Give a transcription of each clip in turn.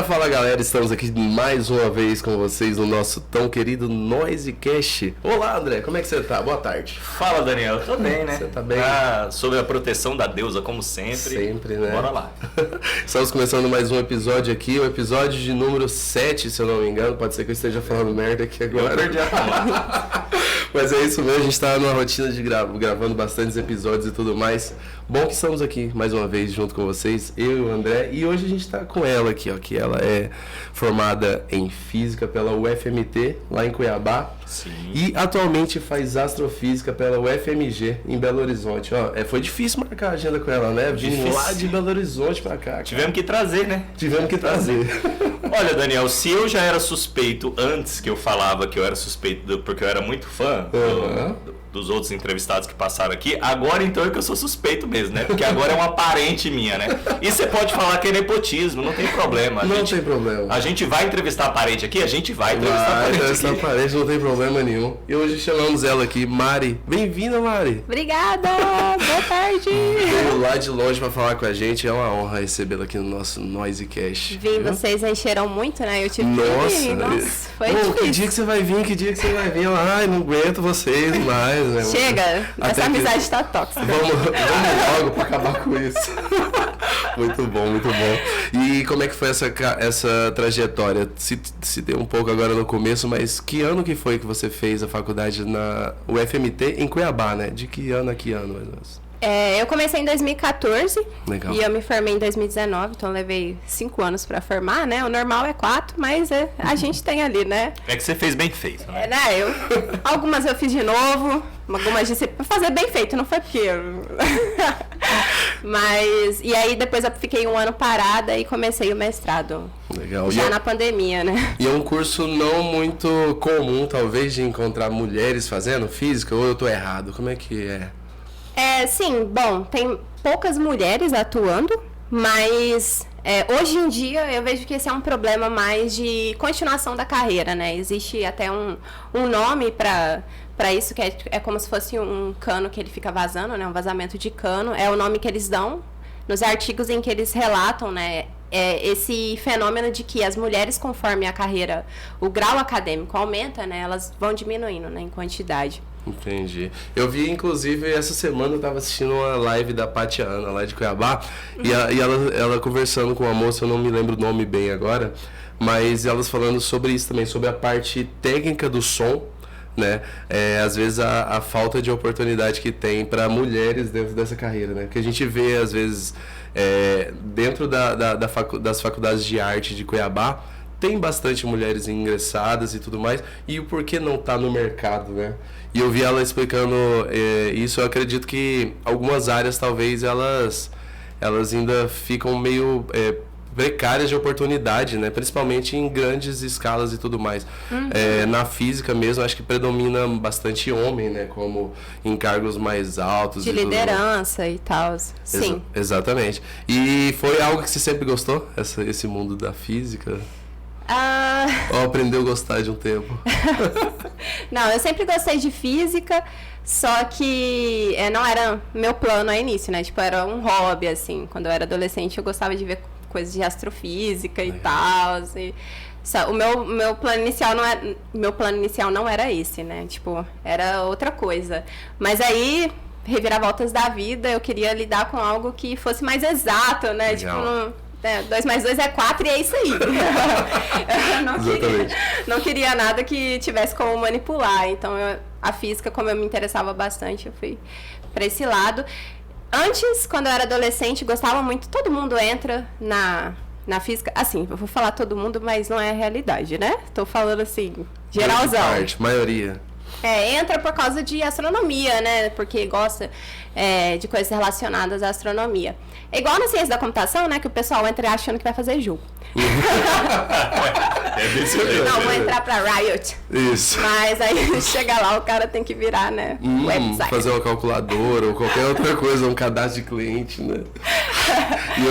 Fala galera, estamos aqui mais uma vez com vocês no nosso tão querido Noisecast. Olá André, como é que você tá? Boa tarde. Fala Daniel, tô bem, né? Você tá bem? Sob a proteção da deusa, como sempre. Sempre, né? Bora lá. Estamos começando mais um episódio aqui, o episódio de número 7, se eu não me engano. Pode ser que eu esteja falando merda aqui agora. Eu perdi a palavra. Mas é isso mesmo, a gente tá numa rotina de gravando bastantes episódios e tudo mais. Bom que estamos aqui mais uma vez junto com vocês, eu e o André, e hoje a gente tá com ela aqui, ó, que ela é formada em Física pela UFMT, lá em Cuiabá. Sim. E atualmente faz Astrofísica pela UFMG, em Belo Horizonte. Ó, foi difícil marcar a agenda com ela, né? Vim lá de Belo Horizonte pra cá. Tivemos que trazer, né? Tivemos que trazer. Olha, Daniel, se eu já era suspeito antes que eu falava que eu era suspeito porque eu era muito fã dos outros entrevistados que passaram aqui, agora então é que eu sou suspeito mesmo, né? Porque agora é uma parente minha, né? E você pode falar que é nepotismo, não tem problema. Não tem problema. A gente vai entrevistar a parente aqui, a gente vai entrevistar a parente aqui. Não tem problema nenhum. E hoje chamamos ela aqui, Mari. Bem-vinda, Mari. Obrigada! Boa tarde! Veio lá de longe pra falar com a gente, é uma honra recebê-la aqui no nosso Noisecast. Vocês encheram muito, né? Eu tive Nossa, que ir. Nossa, foi difícil. Que dia que você vai vir? Que dia que você vai vir? Ai, não aguento vocês mais, né? Chega, essa amizade tá tóxica. Vamos logo pra acabar com isso. Muito bom, muito bom. E como é que foi essa trajetória? Citei um pouco agora no começo, mas que ano que foi que você fez a faculdade na UFMT em Cuiabá, né? De que ano a que ano, mais ou menos? Eu comecei em 2014. Legal. E eu me formei em 2019, então eu levei 5 anos pra formar, né? O normal é 4, mas a gente tem ali, né? É que você fez bem feito, né? Algumas eu fiz de novo, algumas disse pra fazer bem feito, não foi porque eu... Mas, e aí depois eu fiquei 1 ano parada e comecei o mestrado. Legal. Já na pandemia, né? E é um curso não muito comum, talvez, de encontrar mulheres fazendo física, ou eu tô errado? Como é que é? Sim, bom, tem poucas mulheres atuando, mas hoje em dia eu vejo que esse é um problema mais de continuação da carreira, né? Existe até um nome para isso, que é como se fosse um cano que ele fica vazando, né? Um vazamento de cano, é o nome que eles dão nos artigos em que eles relatam, né? Esse fenômeno de que as mulheres, conforme a carreira, o grau acadêmico aumenta, né? Elas vão diminuindo, né, em quantidade. Entendi. Eu vi, inclusive, essa semana eu tava assistindo uma live da Paty Ana, lá de Cuiabá, e ela conversando com uma moça, eu não me lembro o nome bem agora, mas elas falando sobre isso também, sobre a parte técnica do som, né? Às vezes a falta de oportunidade que tem para mulheres dentro dessa carreira, né? Porque a gente vê, às vezes, dentro das faculdades de arte de Cuiabá, tem bastante mulheres ingressadas e tudo mais, e o porquê não tá no mercado, né? E eu vi ela explicando isso. Eu acredito que algumas áreas, talvez, elas ainda ficam meio precárias de oportunidade, né? Principalmente em grandes escalas e tudo mais. Na física mesmo, acho que predomina bastante homem, né? Como em cargos mais altos. De liderança e tal. Sim. Exatamente. E foi algo que você sempre gostou? Esse mundo da física? Ou aprendeu a gostar de um tempo? Não, eu sempre gostei de física, só que não era meu plano a início, né? Tipo, era um hobby, assim. Quando eu era adolescente, eu gostava de ver coisas de astrofísica e tal, assim. O meu plano inicial não era esse, né? Tipo, era outra coisa. Mas aí, reviravoltas da vida, eu queria lidar com algo que fosse mais exato, né? Legal. Tipo, 2 mais 2 é 4 e é isso aí. Eu não queria nada que tivesse como manipular. Então, a física, como eu me interessava bastante, eu fui para esse lado. Antes, quando eu era adolescente, gostava muito. Todo mundo entra na física. Assim, eu vou falar todo mundo, mas não é a realidade, né? Tô falando assim, geralzão. Maioria. Entra por causa de astronomia, né? Porque gosta de coisas relacionadas à astronomia. É igual na ciência da computação, né? Que o pessoal entra achando que vai fazer jogo. É desse jeito. Não, vou entrar pra Riot. Isso. Mas aí chega lá, o cara tem que virar, né? Website. Fazer uma calculadora ou qualquer outra coisa, um cadastro de cliente, né? E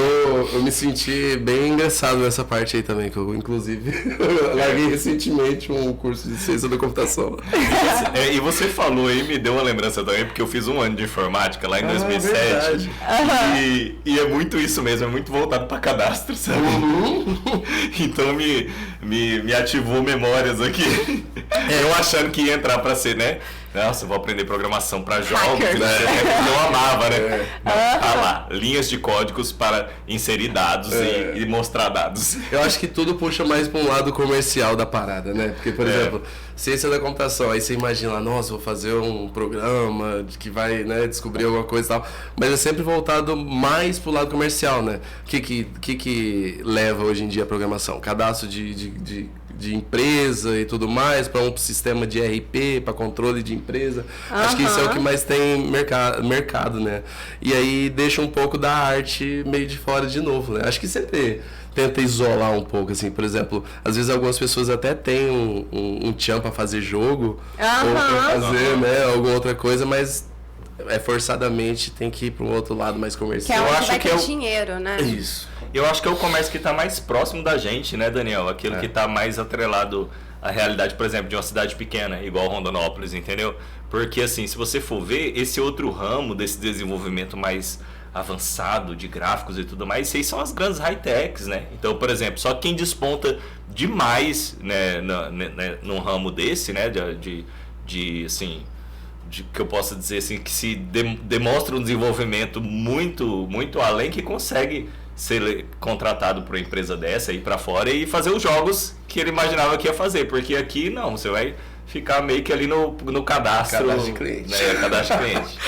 eu me senti bem engraçado nessa parte aí também, que eu, inclusive, larguei recentemente um curso de ciência da computação. E você falou aí, me deu uma lembrança também, porque eu fiz um ano de informática lá em 2007. Verdade. E é muito isso mesmo, é muito voltado para cadastro, sabe? Então me ativou memórias aqui. Eu achando que ia entrar para ser, né? Nossa, eu vou aprender programação para jogos, né? Eu amava, né? Tá lá, linhas de códigos para inserir dados e mostrar dados. Eu acho que tudo puxa mais para um lado comercial da parada, né? Porque, por exemplo, ciência da computação, aí você imagina, nossa, vou fazer um programa que vai, né, descobrir alguma coisa e tal, mas é sempre voltado mais pro lado comercial, né? O que leva hoje em dia a programação? Cadastro de empresa e tudo mais, para um sistema de ERP, para controle de empresa. Acho que isso é o que mais tem mercado, né? E aí deixa um pouco da arte meio de fora de novo, né? Acho que sempre tenta isolar um pouco, assim, por exemplo, às vezes algumas pessoas até têm um tchan para fazer jogo, ou para fazer, né, alguma outra coisa, mas forçadamente tem que ir para um outro lado mais comercial. Que é onde vai ter dinheiro, né? Isso. Eu acho que é o comércio que está mais próximo da gente, né, Daniel? Aquilo que está mais atrelado à realidade, por exemplo, de uma cidade pequena, igual Rondonópolis, entendeu? Porque, assim, se você for ver, esse outro ramo desse desenvolvimento mais avançado de gráficos e tudo mais, esses são as grandes high-techs, né? Então, por exemplo, só quem desponta demais, né, num ramo desse, né, assim, que eu posso dizer assim, que se demonstra um desenvolvimento muito, muito além, que consegue ser contratado por uma empresa dessa, ir para fora e fazer os jogos que ele imaginava que ia fazer, porque aqui não, você vai ficar meio que ali no cadastro. Cadastro de cliente. Né, cadastro de cliente.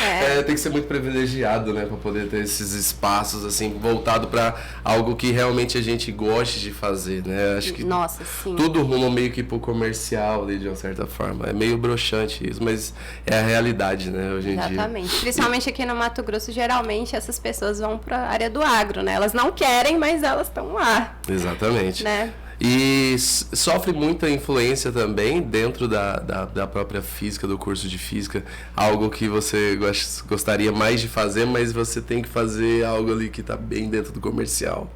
Tem que ser muito privilegiado, né, para poder ter esses espaços, assim, voltado para algo que realmente a gente goste de fazer, né? Acho que Nossa, sim. tudo ruma meio que pro comercial ali, de uma certa forma. É meio broxante isso, mas é a realidade, né, hoje em dia. Exatamente. Principalmente aqui no Mato Grosso, geralmente essas pessoas vão para a área do agro, né? Elas não querem, mas elas estão lá. Exatamente. Né? E sofre muita influência também dentro da própria física, do curso de física, algo que você gostaria mais de fazer, mas você tem que fazer algo ali que está bem dentro do comercial.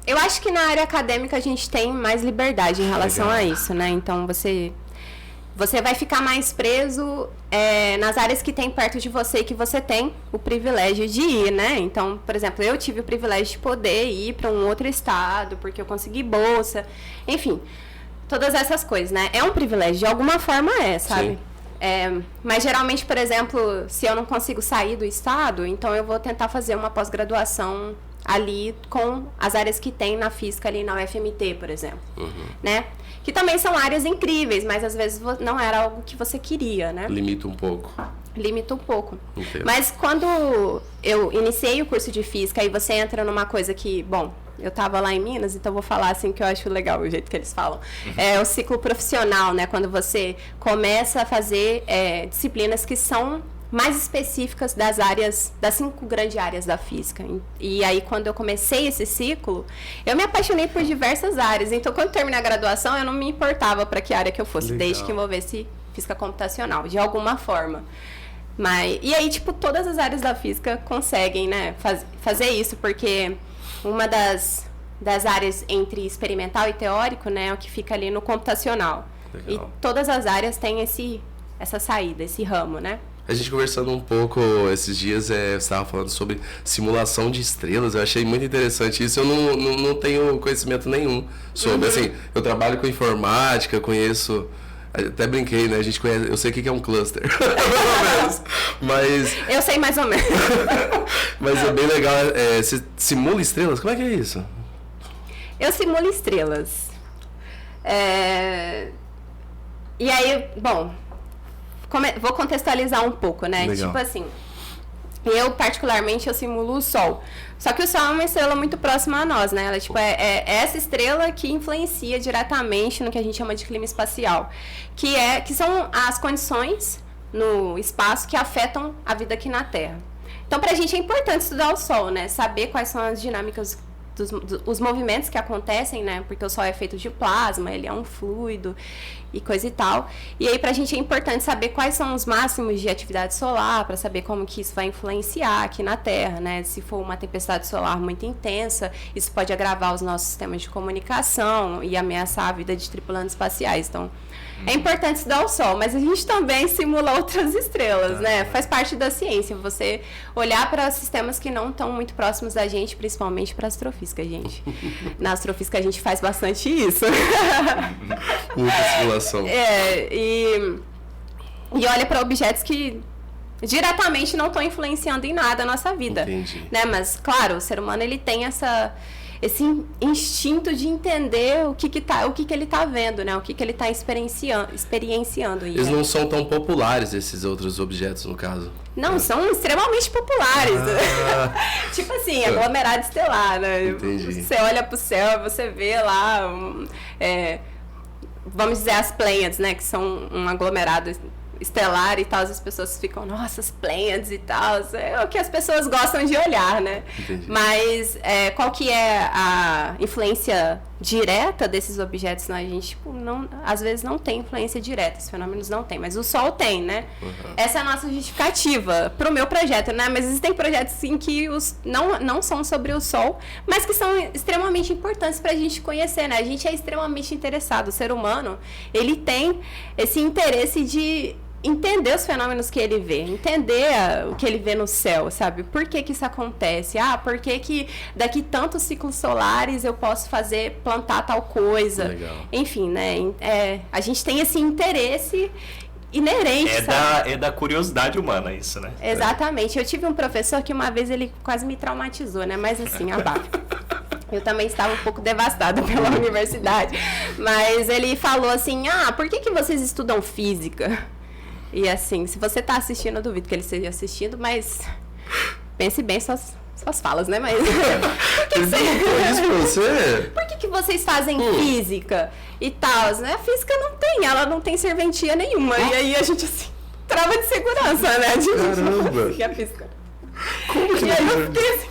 Eu acho que na área acadêmica a gente tem mais liberdade em relação a isso, né? Então você vai ficar mais preso nas áreas que tem perto de você e que você tem o privilégio de ir, né? Então, por exemplo, eu tive o privilégio de poder ir para um outro estado, porque eu consegui bolsa, enfim, todas essas coisas, né? É um privilégio, de alguma forma sabe? Mas geralmente, por exemplo, se eu não consigo sair do estado, então eu vou tentar fazer uma pós-graduação ali com as áreas que tem na física ali na UFMT, por exemplo, né? Que também são áreas incríveis, mas às vezes não era algo que você queria, né? Limita um pouco. Limita um pouco. Entendo. Mas quando eu iniciei o curso de física e você entra numa coisa que, bom, eu estava lá em Minas, então vou falar assim que eu acho legal o jeito que eles falam. É o ciclo profissional, né? Quando você começa a fazer disciplinas que são mais específicas das 5 grandes áreas da física. E aí, quando eu comecei esse ciclo, eu me apaixonei por diversas áreas. Então, quando terminei a graduação, eu não me importava para que área que eu fosse, Legal. desde que envolvesse física computacional, de alguma forma. E aí, tipo, todas as áreas da física conseguem, né, fazer isso, porque uma das áreas entre experimental e teórico, né, é o que fica ali no computacional. Legal. E todas as áreas têm essa saída, esse ramo, né? A gente conversando um pouco esses dias, você estava falando sobre simulação de estrelas, eu achei muito interessante isso, eu não tenho conhecimento nenhum sobre, assim, eu trabalho com informática, conheço, até brinquei, né, a gente conhece, eu sei o que é um cluster, pelo menos, mas... Eu sei mais ou menos. Mas é bem legal, você simula estrelas, como é que é isso? Eu simulo estrelas. E aí, bom... Vou contextualizar um pouco, né? Legal. Tipo assim, eu particularmente eu simulo o Sol. Só que o Sol é uma estrela muito próxima a nós, né? Ela tipo, é essa estrela que influencia diretamente no que a gente chama de clima espacial. Que são as condições no espaço que afetam a vida aqui na Terra. Então, pra gente é importante estudar o Sol, né? Saber quais são as dinâmicas os movimentos que acontecem, né? Porque o Sol é feito de plasma, ele é um fluido e coisa e tal. E aí, pra gente é importante saber quais são os máximos de atividade solar, para saber como que isso vai influenciar aqui na Terra, né? Se for uma tempestade solar muito intensa, isso pode agravar os nossos sistemas de comunicação e ameaçar a vida de tripulantes espaciais. Então, é importante estudar o Sol, mas a gente também simula outras estrelas, né? Faz parte da ciência, você olhar para sistemas que não estão muito próximos da gente, principalmente para astrofísica, gente. Na astrofísica a gente faz bastante isso. Muita simulação. E olha para objetos que diretamente não estão influenciando em nada a nossa vida. Entendi. Né? Mas, claro, o ser humano ele tem esse instinto de entender o que ele está vendo, né? O que ele está experienciando. Eles não são tão populares, esses outros objetos, no caso. Não, são extremamente populares. Tipo assim, aglomerado estelar, né? Entendi. Você olha pro céu e você vê lá, vamos dizer, as Pleiades, né? Que são um aglomerado estelar e tal, as pessoas ficam, nossa, as Pleiades e tal, é o que as pessoas gostam de olhar, né? Entendi. Mas qual que é a influência direta desses objetos? Né? A gente, tipo, às vezes não tem influência direta, esses fenômenos não tem, mas o Sol tem, né? Uhum. Essa é a nossa justificativa pro meu projeto, né? Mas existem projetos em que não são sobre o Sol, mas que são extremamente importantes pra gente conhecer, né? A gente é extremamente interessado, o ser humano, ele tem esse interesse de entender os fenômenos que ele vê, entender o que ele vê no céu, sabe? Por que isso acontece? Por que daqui tantos ciclos solares eu posso plantar tal coisa? Legal. Enfim, né? A gente tem esse interesse inerente, é da curiosidade humana isso, né? Exatamente. Eu tive um professor que uma vez ele quase me traumatizou, né? Mas assim, abafa. Eu também estava um pouco devastada pela universidade. Mas ele falou assim, por que vocês estudam física? E assim, se você está assistindo, eu duvido que ele esteja assistindo, mas pense bem suas falas, né? Mas por que vocês fazem física e tal? Né? A física ela não tem serventia nenhuma. E aí a gente assim, trava de segurança, né? Caramba! E a física. Como que e aí eu fiquei assim,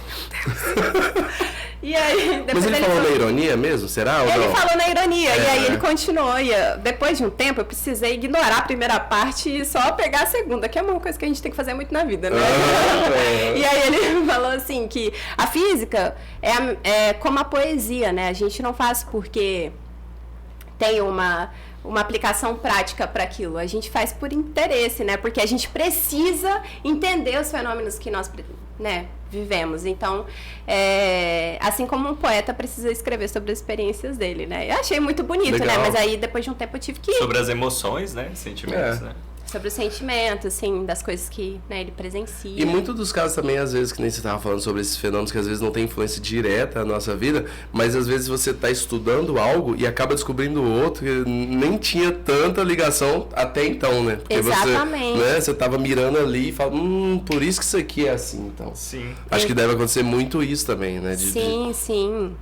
meu Deus. E aí, mas ele falou na ironia mesmo? Será? Ou ele não? falou na ironia, e aí ele continuou. E depois de um tempo, eu precisei ignorar a primeira parte e só pegar a segunda, que é uma coisa que a gente tem que fazer muito na vida, né? E aí ele falou assim, que a física é como a poesia, né? A gente não faz porque tem uma aplicação prática para aquilo. A gente faz por interesse, né? Porque a gente precisa entender os fenômenos que nós, né, vivemos. Então, assim como um poeta precisa escrever sobre as experiências dele, né? Eu achei muito bonito, Legal. né? Mas aí, depois de um tempo, eu tive que... Sobre as emoções, né? Sentimentos, né? Sobre os sentimentos, assim, das coisas que, né, ele presencia. E muitos dos casos também, às vezes, que nem você estava falando sobre esses fenômenos que às vezes não tem influência direta na nossa vida, mas às vezes você está estudando algo e acaba descobrindo outro que nem tinha tanta ligação até então, né? Porque exatamente. Você estava mirando ali e fala, por isso que isso aqui é assim, então. Sim. Acho que deve acontecer muito isso também, né? Sim.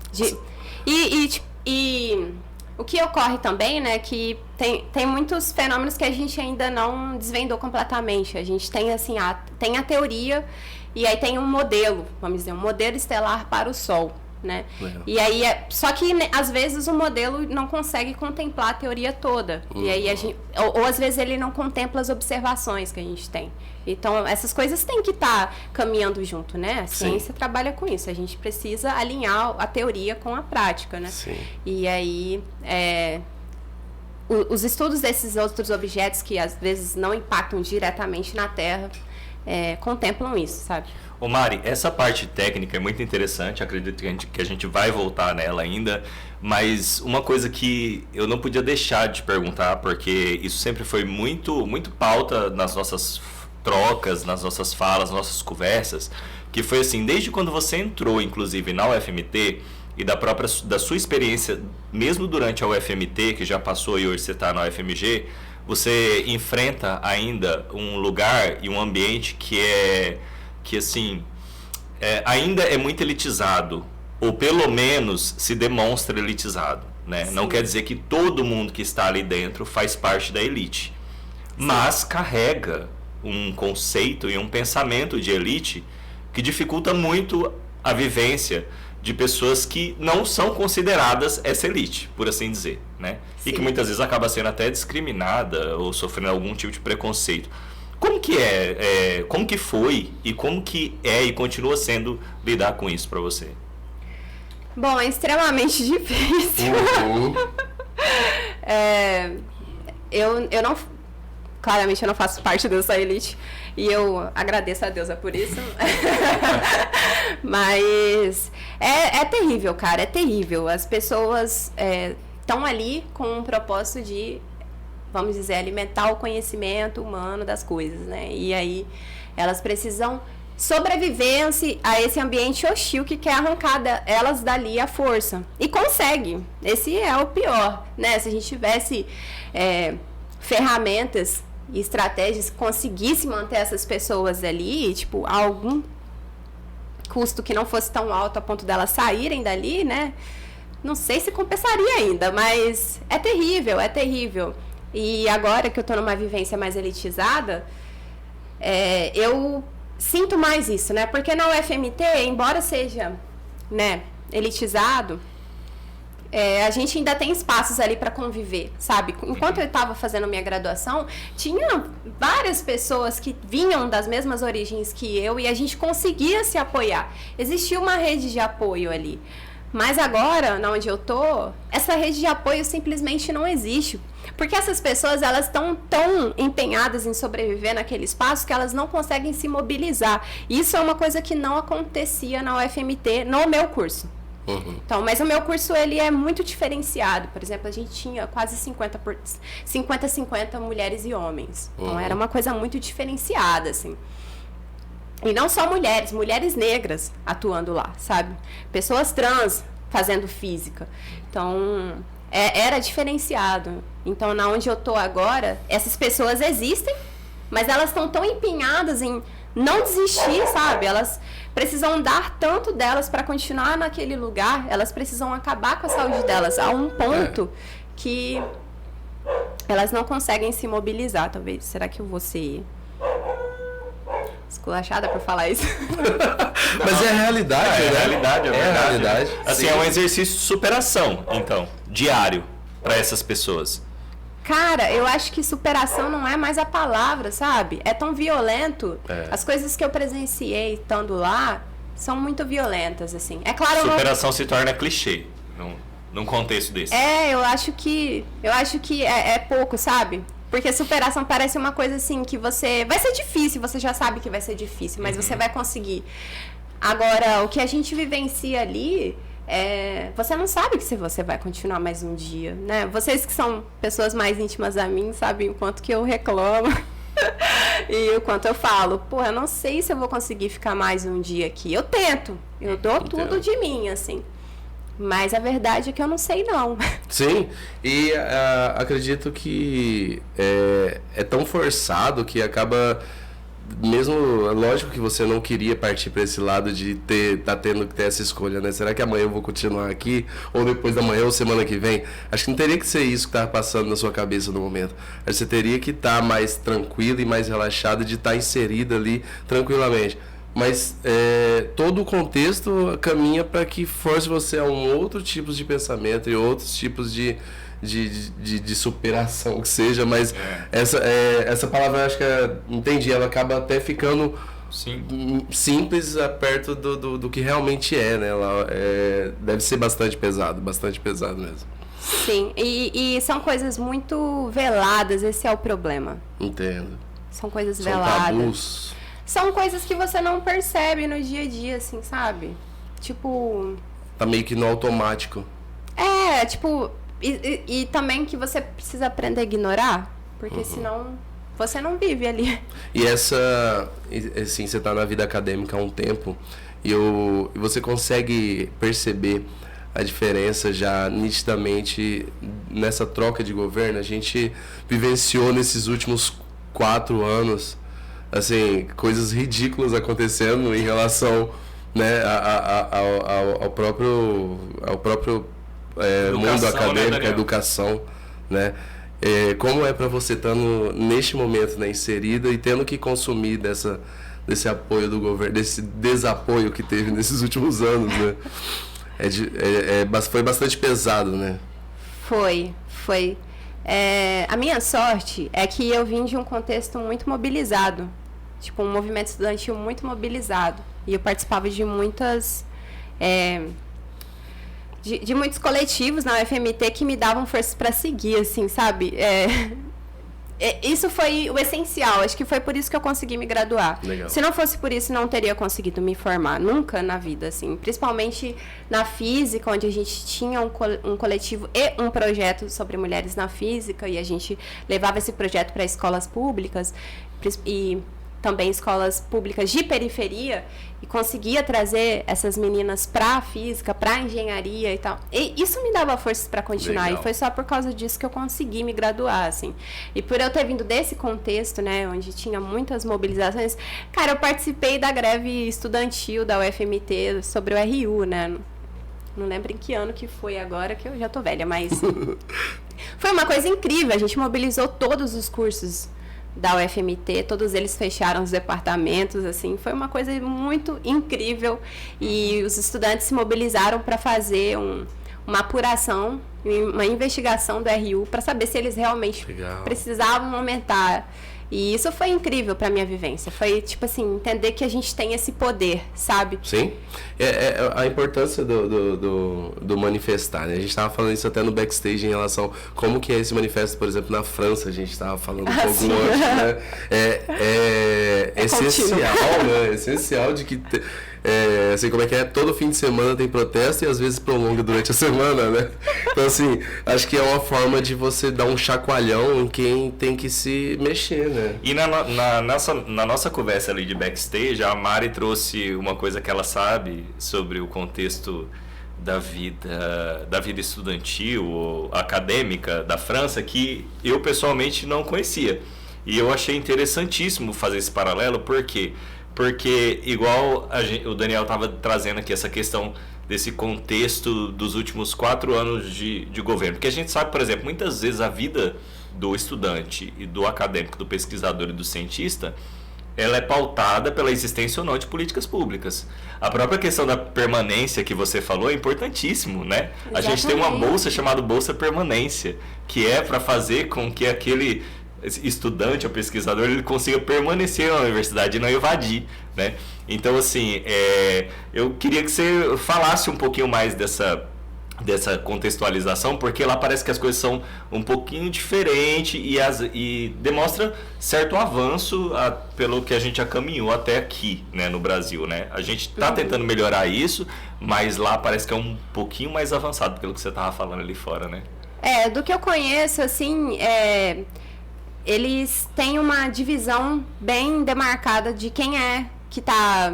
E o que ocorre também, né, que tem muitos fenômenos que a gente ainda não desvendou completamente. A gente tem, assim, tem a teoria e aí tem um modelo, vamos dizer, um modelo estelar para o Sol, né? E aí, só que às vezes o modelo não consegue contemplar a teoria toda. E aí ou às vezes ele não contempla as observações que a gente tem. Então, essas coisas têm que estar caminhando junto, né? A ciência trabalha com isso. A gente precisa alinhar a teoria com a prática, né? Sim. E aí, os estudos desses outros objetos que às vezes não impactam diretamente na Terra contemplam isso, sabe? Ô Mari, essa parte técnica é muito interessante, acredito que a gente vai voltar nela ainda, mas uma coisa que eu não podia deixar de perguntar, porque isso sempre foi muito, muito pauta nas nossas trocas, nas nossas falas, nas nossas conversas, que foi assim, desde quando você entrou, inclusive, na UFMT, e da sua experiência, mesmo durante a UFMT, que já passou e hoje você está na UFMG, você enfrenta ainda um lugar e um ambiente que assim, ainda é muito elitizado, ou pelo menos se demonstra elitizado, né? Não quer dizer que todo mundo que está ali dentro faz parte da elite, mas carrega um conceito e um pensamento de elite que dificulta muito a vivência de pessoas que não são consideradas essa elite, por assim dizer, né? Sim. E que muitas vezes acaba sendo até discriminada ou sofrendo algum tipo de preconceito. Como que como que foi e como que é e continua sendo lidar com isso para você? Bom, é extremamente difícil. Eu não... Claramente eu não faço parte dessa elite. E eu agradeço a Deus por isso. Mas é terrível, cara. É terrível. As pessoas estão ali com um propósito de, vamos dizer, alimentar o conhecimento humano das coisas, né? E aí elas precisam sobreviver a esse ambiente hostil que quer arrancar elas dali à força. E consegue. Esse é o pior, né? Se a gente tivesse ferramentas e estratégias que conseguisse manter essas pessoas ali, tipo, a algum custo que não fosse tão alto a ponto delas saírem dali, né? Não sei se compensaria ainda, mas é terrível, é terrível. E agora que eu tô numa vivência mais elitizada, eu sinto mais isso, né? Porque na UFMT, embora seja, né, elitizado, a gente ainda tem espaços ali para conviver, sabe? Enquanto eu estava fazendo minha graduação, tinha várias pessoas que vinham das mesmas origens que eu e a gente conseguia se apoiar. Existia uma rede de apoio ali. Mas agora, na onde eu tô, essa rede de apoio simplesmente não existe. Porque essas pessoas, elas estão tão empenhadas em sobreviver naquele espaço que elas não conseguem se mobilizar. Isso é uma coisa que não acontecia na UFMT, no meu curso. Então, mas o meu curso, ele é muito diferenciado. Por exemplo, a gente tinha quase 50-50 mulheres e homens. Então, era uma coisa muito diferenciada, assim. E não só mulheres, mulheres negras atuando lá, sabe? Pessoas trans fazendo física. Então, era diferenciado. Então, na onde eu tô agora, essas pessoas existem, mas elas estão tão empenhadas em não desistir, sabe? Elas precisam dar tanto delas para continuar naquele lugar, elas precisam acabar com a saúde delas a um ponto que elas não conseguem se mobilizar, talvez. Será que eu vou ser esculachada por falar isso? Mas é a realidade, é a realidade, é a realidade. Assim, é um exercício de superação, então, diário, para essas pessoas. Cara, eu acho que superação não é mais a palavra, sabe? É tão violento. As coisas que eu presenciei estando lá são muito violentas, assim. É claro, superação se torna clichê num contexto desse. Eu acho que é pouco, sabe? Porque superação parece uma coisa assim que vai ser difícil, você já sabe que vai ser difícil, mas você vai conseguir. Agora, o que a gente vivencia ali, você não sabe que você vai continuar mais um dia, né? Vocês que são pessoas mais íntimas a mim sabem o quanto que eu reclamo e o quanto eu falo, pô, eu não sei se eu vou conseguir ficar mais um dia aqui. Eu tento, eu dou tudo de mim, assim. Mas a verdade é que eu não sei, não. Sim, e acredito que é tão forçado que acaba... Mesmo, lógico que você não queria partir para esse lado de tá tendo que ter essa escolha, né? Será que amanhã eu vou continuar aqui? Ou depois da manhã ou semana que vem? Acho que não teria que ser isso que tá passando na sua cabeça no momento. Acho que você teria que estar mais tranquilo e mais relaxado de estar inserido ali tranquilamente. Mas todo o contexto caminha para que force você a um outro tipo de pensamento e outros tipos de superação, que seja, mas essa palavra, eu acho que entendi, ela acaba até ficando simples perto do que realmente né? Ela deve ser bastante pesado mesmo. Sim, e são coisas muito veladas, esse é o problema. Entendo. São coisas veladas. Tabus. São coisas que você não percebe no dia a dia, assim, sabe? Tipo... Tá meio que no automático. Tipo... E também que você precisa aprender a ignorar, porque senão você não vive ali. E assim, você está na vida acadêmica há um tempo e você consegue perceber a diferença já nitidamente nessa troca de governo. A gente vivenciou nesses últimos 4 anos, assim, coisas ridículas acontecendo em relação, né, ao próprio mundo acadêmico, né, educação, né? Como é para você estando neste momento, né, inserida e tendo que consumir desse apoio do governo, desse desapoio que teve nesses últimos anos, né? Foi bastante pesado, né? Foi. A minha sorte é que eu vim de um contexto muito mobilizado. Tipo, um movimento estudantil muito mobilizado. E eu participava de muitas... de muitos coletivos na UFMT que me davam forças para seguir, assim, sabe? Isso foi o essencial. Acho que foi por isso que eu consegui me graduar. Legal. Se não fosse por isso, não teria conseguido me formar. Nunca na vida, assim. Principalmente na física, onde a gente tinha um coletivo e um projeto sobre mulheres na física. E a gente levava esse projeto para escolas públicas e também escolas públicas de periferia, e conseguia trazer essas meninas para a física, para a engenharia e tal. E isso me dava forças para continuar. Legal. E foi só por causa disso que eu consegui me graduar, assim. E por eu ter vindo desse contexto, né, onde tinha muitas mobilizações, cara, eu participei da greve estudantil da UFMT sobre o RU, né? Não lembro em que ano que foi agora, que eu já tô velha, mas foi uma coisa incrível. A gente mobilizou todos os cursos da UFMT, todos eles fecharam os departamentos, assim, foi uma coisa muito incrível, e os estudantes se mobilizaram para fazer uma apuração, uma investigação do RU para saber se eles realmente precisavam aumentar. E isso foi incrível para minha vivência. Foi, tipo assim, entender que a gente tem esse poder, sabe? Sim. A importância do manifestar, né? A gente estava falando isso até no backstage em relação a como que é esse manifesto, por exemplo, na França, a gente estava falando um pouco antes, né? É essencial, né? É essencial de que... assim, como é que é? Todo fim de semana tem protesto e às vezes prolonga durante a semana, né? Então, assim, acho que é uma forma de você dar um chacoalhão em quem tem que se mexer, né? E na nossa conversa ali de backstage, a Mari trouxe uma coisa que ela sabe sobre o contexto da vida estudantil ou acadêmica da França, que eu pessoalmente não conhecia. E eu achei interessantíssimo fazer esse paralelo, porque igual o Daniel estava trazendo aqui essa questão desse contexto dos últimos 4 anos de governo. Porque a gente sabe, por exemplo, muitas vezes a vida do estudante e do acadêmico, do pesquisador e do cientista, ela é pautada pela existência ou não de políticas públicas. A própria questão da permanência que você falou é importantíssimo, né? Exatamente. A gente tem uma bolsa chamada Bolsa Permanência, que é para fazer com que aquele estudante ou pesquisador ele consiga permanecer na universidade e não evadir, né? Então, assim, eu queria que você falasse um pouquinho mais dessa contextualização, porque lá parece que as coisas são um pouquinho diferentes e demonstra certo avanço pelo que a gente já caminhou até aqui, né, no Brasil, né? A gente está tentando melhorar isso, mas lá parece que é um pouquinho mais avançado pelo que você estava falando ali fora, né? Do que eu conheço, assim, eles têm uma divisão bem demarcada de quem que está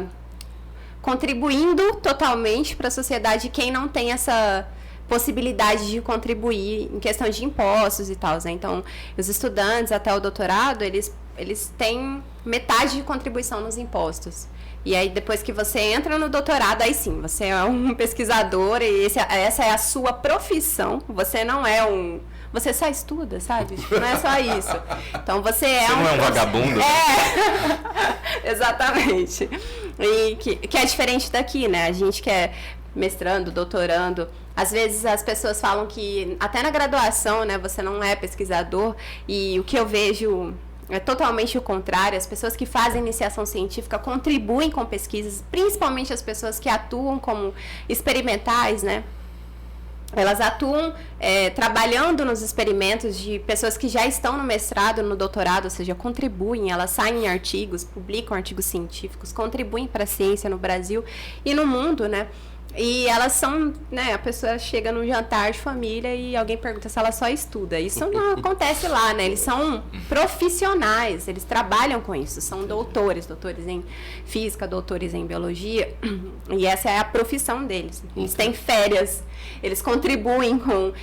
contribuindo totalmente para a sociedade e quem não tem essa possibilidade de contribuir em questão de impostos e tal, né? Então, os estudantes até o doutorado, eles têm metade de contribuição nos impostos. E aí, depois que você entra no doutorado, aí sim, você é um pesquisador e essa é a sua profissão. Você não é você só estuda, sabe? Não é só isso. Então, você não é um vagabundo? Exatamente. E que é diferente daqui, né? A gente que é mestrando, doutorando, às vezes as pessoas falam que até na graduação, né, você não é pesquisador, e o que eu vejo é totalmente o contrário. As pessoas que fazem iniciação científica contribuem com pesquisas, principalmente as pessoas que atuam como experimentais, né? Elas atuam trabalhando nos experimentos de pessoas que já estão no mestrado, no doutorado, ou seja, contribuem, elas saem em artigos, publicam artigos científicos, contribuem para a ciência no Brasil e no mundo, né? E elas são, né, a pessoa chega num jantar de família e alguém pergunta se ela só estuda. Isso não acontece lá, né? Eles são profissionais, eles trabalham com isso, são doutores em física, doutores em biologia, e essa é a profissão deles. Eles têm férias, eles contribuem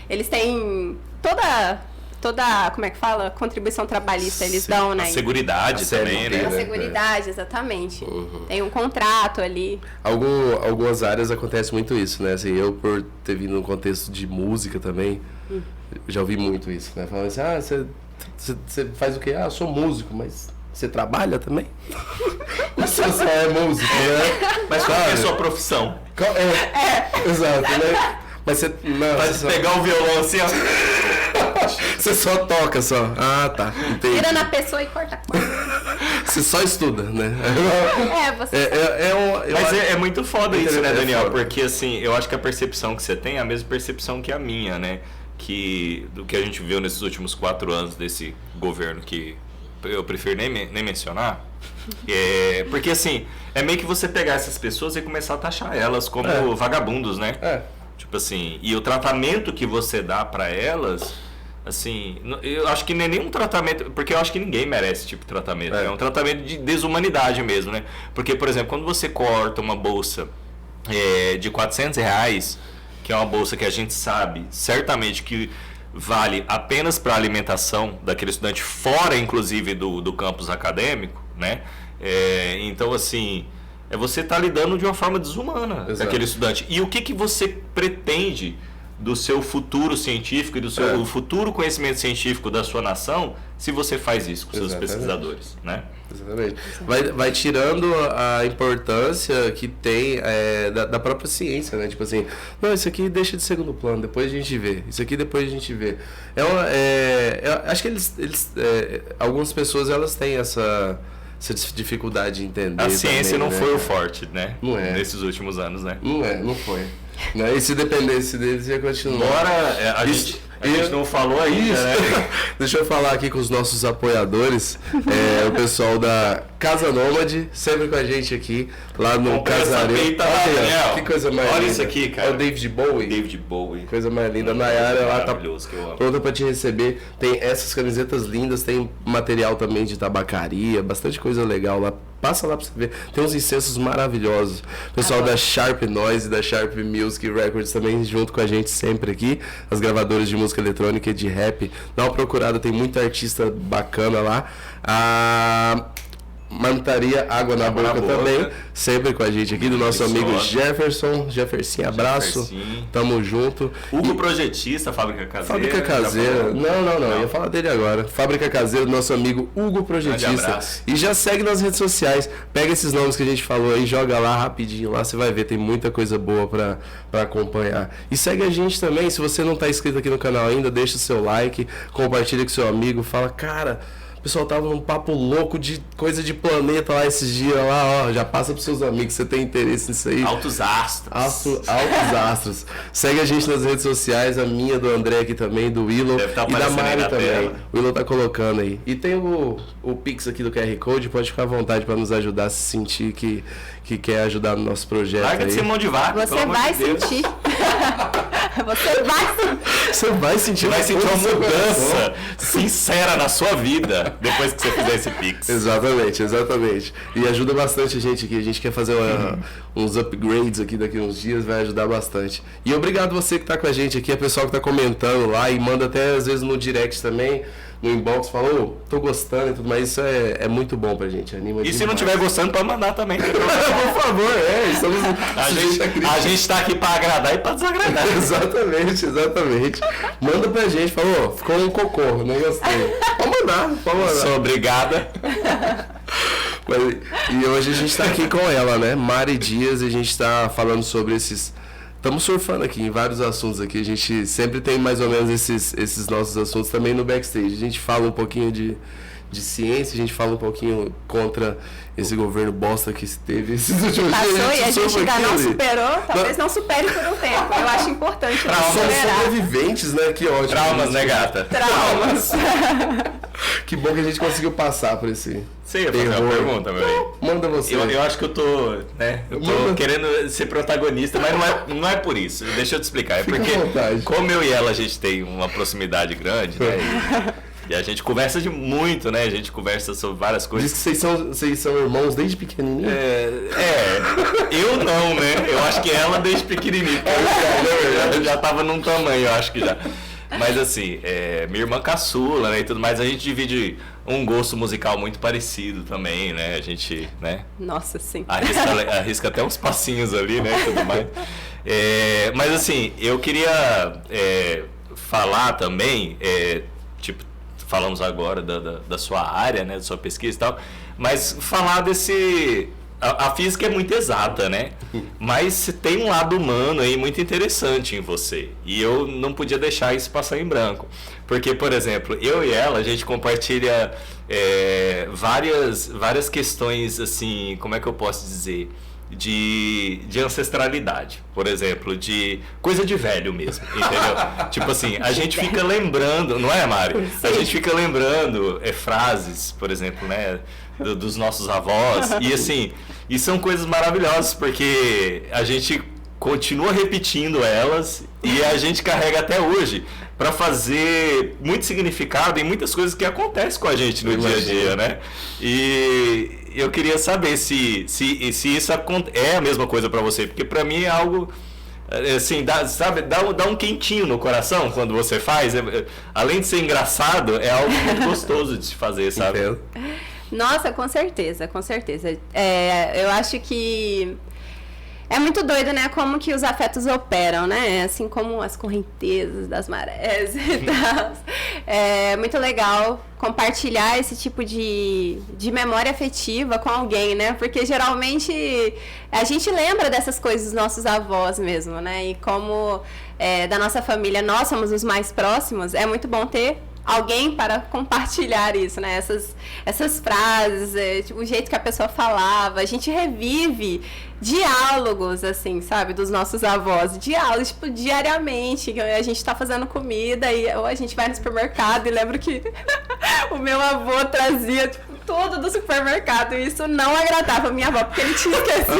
eles têm toda, como é que fala? Contribuição trabalhista, eles dão, né? A seguridade também, né? A seguridade, exatamente. Tem um contrato ali. Algumas áreas acontece muito isso, né? Assim, eu, por ter vindo no contexto de música também, já ouvi muito isso, né? Falando assim, você faz o quê? Eu sou músico, mas Você trabalha também? Você só é músico, né? Mas qual é a sua profissão? Exato, né? Mas você... Não, Vai você pegar o violão assim, ó. Você só toca, só. Ah, tá. Entendi. Tira na pessoa e corta a corda. Você só estuda, né? Você... Mas é muito foda isso, né, É Daniel? foda. Porque, assim, eu acho que a percepção que você tem é a mesma percepção que a minha, né? Do que a gente viu nesses últimos 4 anos desse governo que eu prefiro nem mencionar. Porque, assim, é meio que você pegar essas pessoas e começar a taxar elas como vagabundos, né? Tipo assim, e o tratamento que você dá pra elas, assim, eu acho que nem nenhum tratamento, porque eu acho que ninguém merece esse tipo de tratamento. É um tratamento de desumanidade mesmo, né? Porque, por exemplo, quando você corta uma bolsa de R$400, que é uma bolsa que a gente sabe certamente que vale apenas para a alimentação daquele estudante, fora inclusive do campus acadêmico, né? Então, assim, você está lidando de uma forma desumana com aquele estudante. E o que você pretende do seu futuro científico e do seu futuro conhecimento científico da sua nação se você faz isso com seus pesquisadores, né? Exatamente. Vai tirando a importância que tem da própria ciência, né? Tipo assim, não, isso aqui deixa de segundo plano, depois a gente vê. Isso aqui depois a gente vê. Acho que algumas pessoas elas têm essa dificuldade de entender. A ciência também, não foi o forte, né? Não é. Nesses últimos anos, né? Não foi. E se dependesse deles, ia continuar. Embora a gente não falou ainda, né? Deixa eu falar aqui com os nossos apoiadores, o pessoal da Casa Nômade, sempre com a gente aqui, lá no Casarão. Que coisa mais linda. Olha isso aqui, cara. É o David Bowie. David Bowie. Coisa mais linda. A Nayara lá tá que eu amo. pronta pra te receber. Tem essas camisetas lindas, tem material também de tabacaria, bastante coisa legal lá. Passa lá pra você ver. Tem uns incensos maravilhosos. O pessoal da Sharp Noise e da Sharp Music Records também junto com a gente sempre aqui. As gravadoras de música eletrônica e de rap. Dá uma procurada, tem muita artista bacana lá. A Marmitaria Água na Boca também, sempre com a gente aqui, do nosso amigo Jefferson. Jefferson, abraço. Tamo junto. Hugo Projetista, Fábrica Caseira. Fábrica Caseira. Não, ia falar dele agora. Fábrica Caseira, do nosso amigo Hugo Projetista. E já segue nas redes sociais. Pega esses nomes que a gente falou aí, joga lá rapidinho lá, você vai ver, tem muita coisa boa pra acompanhar. E segue a gente também, se você não tá inscrito aqui no canal ainda, deixa o seu like, compartilha com seu amigo, fala, cara, o pessoal tava num papo louco de coisa de planeta lá esses dias lá, ó, já passa pros seus amigos, você tem interesse nisso aí. Altos astros. Altos astros. Segue a gente nas redes sociais, a minha, do André aqui também, do Willow e da Mari também. Tela. O Willow tá colocando aí. E tem o Pix aqui do QR Code, pode ficar à vontade para nos ajudar a se sentir que quer ajudar no nosso projeto. Larga de ser mão de vaca. Você vai sentir. Você vai sentir uma mudança sincera na sua vida depois que você fizer esse Pix. Exatamente. E ajuda bastante a gente aqui. A gente quer fazer uns upgrades aqui daqui uns dias, vai ajudar bastante. E obrigado você que tá com a gente aqui, a pessoal que tá comentando lá e manda até às vezes no direct também, no inbox, falou, tô gostando e tudo mais. Isso é muito bom pra gente, anima demais. E se não estiver gostando, pode mandar também. Por favor, estamos a gente tá aqui pra agradar e pra desagradar. Exatamente. Manda pra gente, falou, ficou um cocô, não gostei. Pode mandar. Sou obrigada. E hoje a gente tá aqui com ela, né? Mari Dias, e a gente tá falando sobre esses... Estamos surfando aqui em vários assuntos aqui. A gente sempre tem mais ou menos esses nossos assuntos também no backstage. A gente fala um pouquinho de ciência, a gente fala um pouquinho contra esse governo bosta que teve esses últimos dias. Passou e a gente ainda não superou, talvez não supere por um tempo. Eu acho importante Somos sobreviventes, né? Que ótimo. Traumas, né, gata? Traumas. Que bom que a gente conseguiu passar por esse... Você ia fazer uma pergunta, meu bem? Manda você. Eu acho que eu tô querendo ser protagonista, mas não é por isso. Deixa eu te explicar. É porque, como eu e ela, a gente tem uma proximidade grande, né? E a gente conversa muito, né? A gente conversa sobre várias coisas. Diz que vocês são irmãos desde pequenininho? Eu não, né? Eu acho que ela desde pequenininho. Já tava num tamanho, eu acho que já. Mas assim, minha irmã caçula, né, e tudo mais, a gente divide um gosto musical muito parecido também, né? A gente, né? Nossa, sim. Arrisca até uns passinhos ali, né? Tudo mais. Mas assim, eu queria falar também, falamos agora da sua área, né, da sua pesquisa e tal, mas falar desse... A física é muito exata, né? Mas tem um lado humano aí muito interessante em você. E eu não podia deixar isso passar em branco. Porque, por exemplo, eu e ela, a gente compartilha várias questões, assim, como é que eu posso dizer? De ancestralidade, por exemplo, de coisa de velho mesmo, entendeu? Tipo assim, a gente fica lembrando, não é, Mari? A gente fica lembrando frases, por exemplo, né, dos nossos avós, e assim, e são coisas maravilhosas, porque a gente continua repetindo elas e a gente carrega até hoje para fazer muito significado em muitas coisas que acontecem com a gente no dia a dia, né? E eu queria saber se isso é a mesma coisa para você, porque para mim é algo assim, dá um quentinho no coração quando você faz. Além de ser engraçado, é algo muito gostoso de se fazer, sabe? Entendo. Nossa, com certeza, com certeza. Eu acho que é muito doido, né, como que os afetos operam, né, assim como as correntezas das marés e tal. É muito legal compartilhar esse tipo de memória afetiva com alguém, né, porque geralmente a gente lembra dessas coisas dos nossos avós mesmo, né, e como da nossa família nós somos os mais próximos, é muito bom ter alguém para compartilhar isso, né? Essas frases, tipo, o jeito que a pessoa falava, a gente revive diálogos, assim, sabe, dos nossos avós, diálogos, tipo, diariamente, a gente tá fazendo comida ou a gente vai no supermercado e lembro que o meu avô trazia, tipo, tudo do supermercado e isso não agradava a minha avó, porque ele tinha esquecido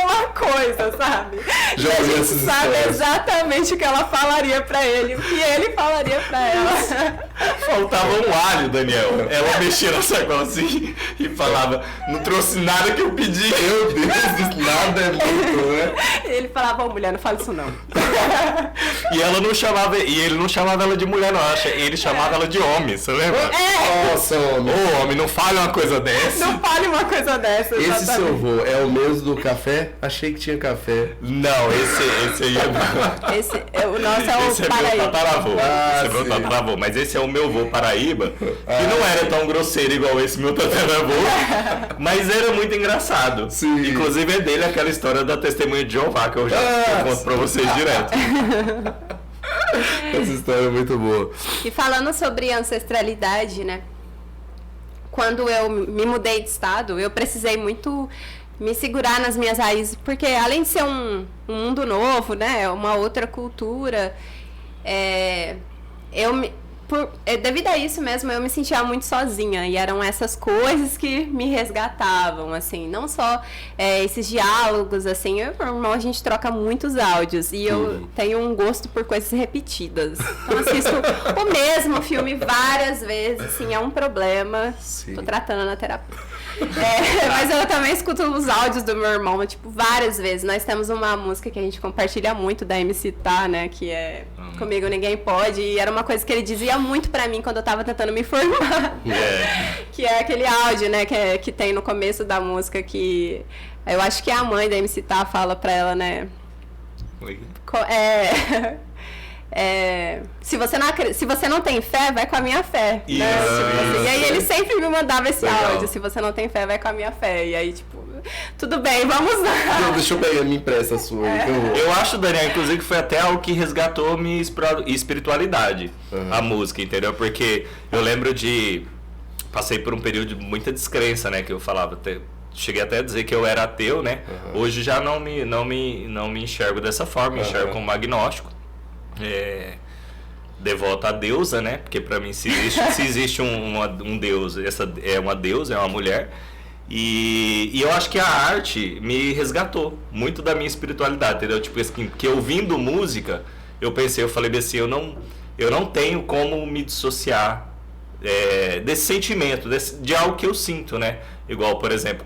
uma coisa, sabe? Já e a gente sabe histórias. exatamente o que ela falaria pra ele, o que ele falaria pra ela. Faltava um alho, Daniel. Ela mexia na sacola assim e falava, não trouxe nada que eu pedi. Meu Deus, nada é muito, né? E ele falava, mulher, não fala isso não. E ele não chamava ela de mulher, não. Ele chamava ela de homem, você lembra? Nossa, homem. Ô, homem, não fale uma coisa dessa. Não fale uma coisa dessa, Esse exatamente. seu avô é o mesmo do café? Achei que tinha café. Não, esse aí é O nosso é esse o é meu Paraíba. tataravô. Ah, Esse é meu sim. tataravô. Mas esse é o meu avô Paraíba, que não era tão grosseiro igual esse meu tataravô, mas era muito engraçado. Sim. Inclusive é dele aquela história da testemunha de Jeová, que eu já conto pra vocês direto. Essa história é muito boa. E falando sobre ancestralidade, né? Quando eu me mudei de estado, eu precisei muito me segurar nas minhas raízes, porque além de ser um mundo novo, né? Uma outra cultura, devido a isso mesmo, eu me sentia muito sozinha. E eram essas coisas que me resgatavam, assim. Não só esses diálogos, assim. Eu e meu irmão, a gente troca muitos áudios. E eu tenho um gosto por coisas repetidas. Então, assisto o mesmo filme várias vezes, assim. É um problema. Sim. Tô tratando na terapia. Mas eu também escuto os áudios do meu irmão, tipo, várias vezes. Nós temos uma música que a gente compartilha muito da MC Tá, né? Que é Comigo Ninguém Pode. E era uma coisa que ele dizia muito pra mim quando eu tava tentando me formar. Que é aquele áudio, né? Que tem no começo da música que... Eu acho que a mãe da MC Tá fala pra ela, né? Se você não tem fé, vai com a minha fé. Isso, né? Tipo assim, isso. e aí ele sempre me mandava esse Legal. áudio. Se você não tem fé, vai com a minha fé. E aí, tipo, tudo bem, vamos lá. Não, deixa eu pegar, me empresta a sua aí que eu vou. Eu acho, Daniel, inclusive, que foi até algo que resgatou minha espiritualidade, a música, entendeu? Porque eu lembro passei por um período de muita descrença, né? Que eu falava, cheguei até a dizer que eu era ateu, né? Hoje já não me enxergo dessa forma, me enxergo como agnóstico. Devoto à deusa, né? Porque pra mim, se existe um deus, essa é uma deusa, é uma mulher. E eu acho que a arte me resgatou muito da minha espiritualidade, entendeu? Tipo assim, porque ouvindo música, eu falei assim, eu não tenho como me dissociar desse sentimento, de algo que eu sinto, né? Igual, por exemplo,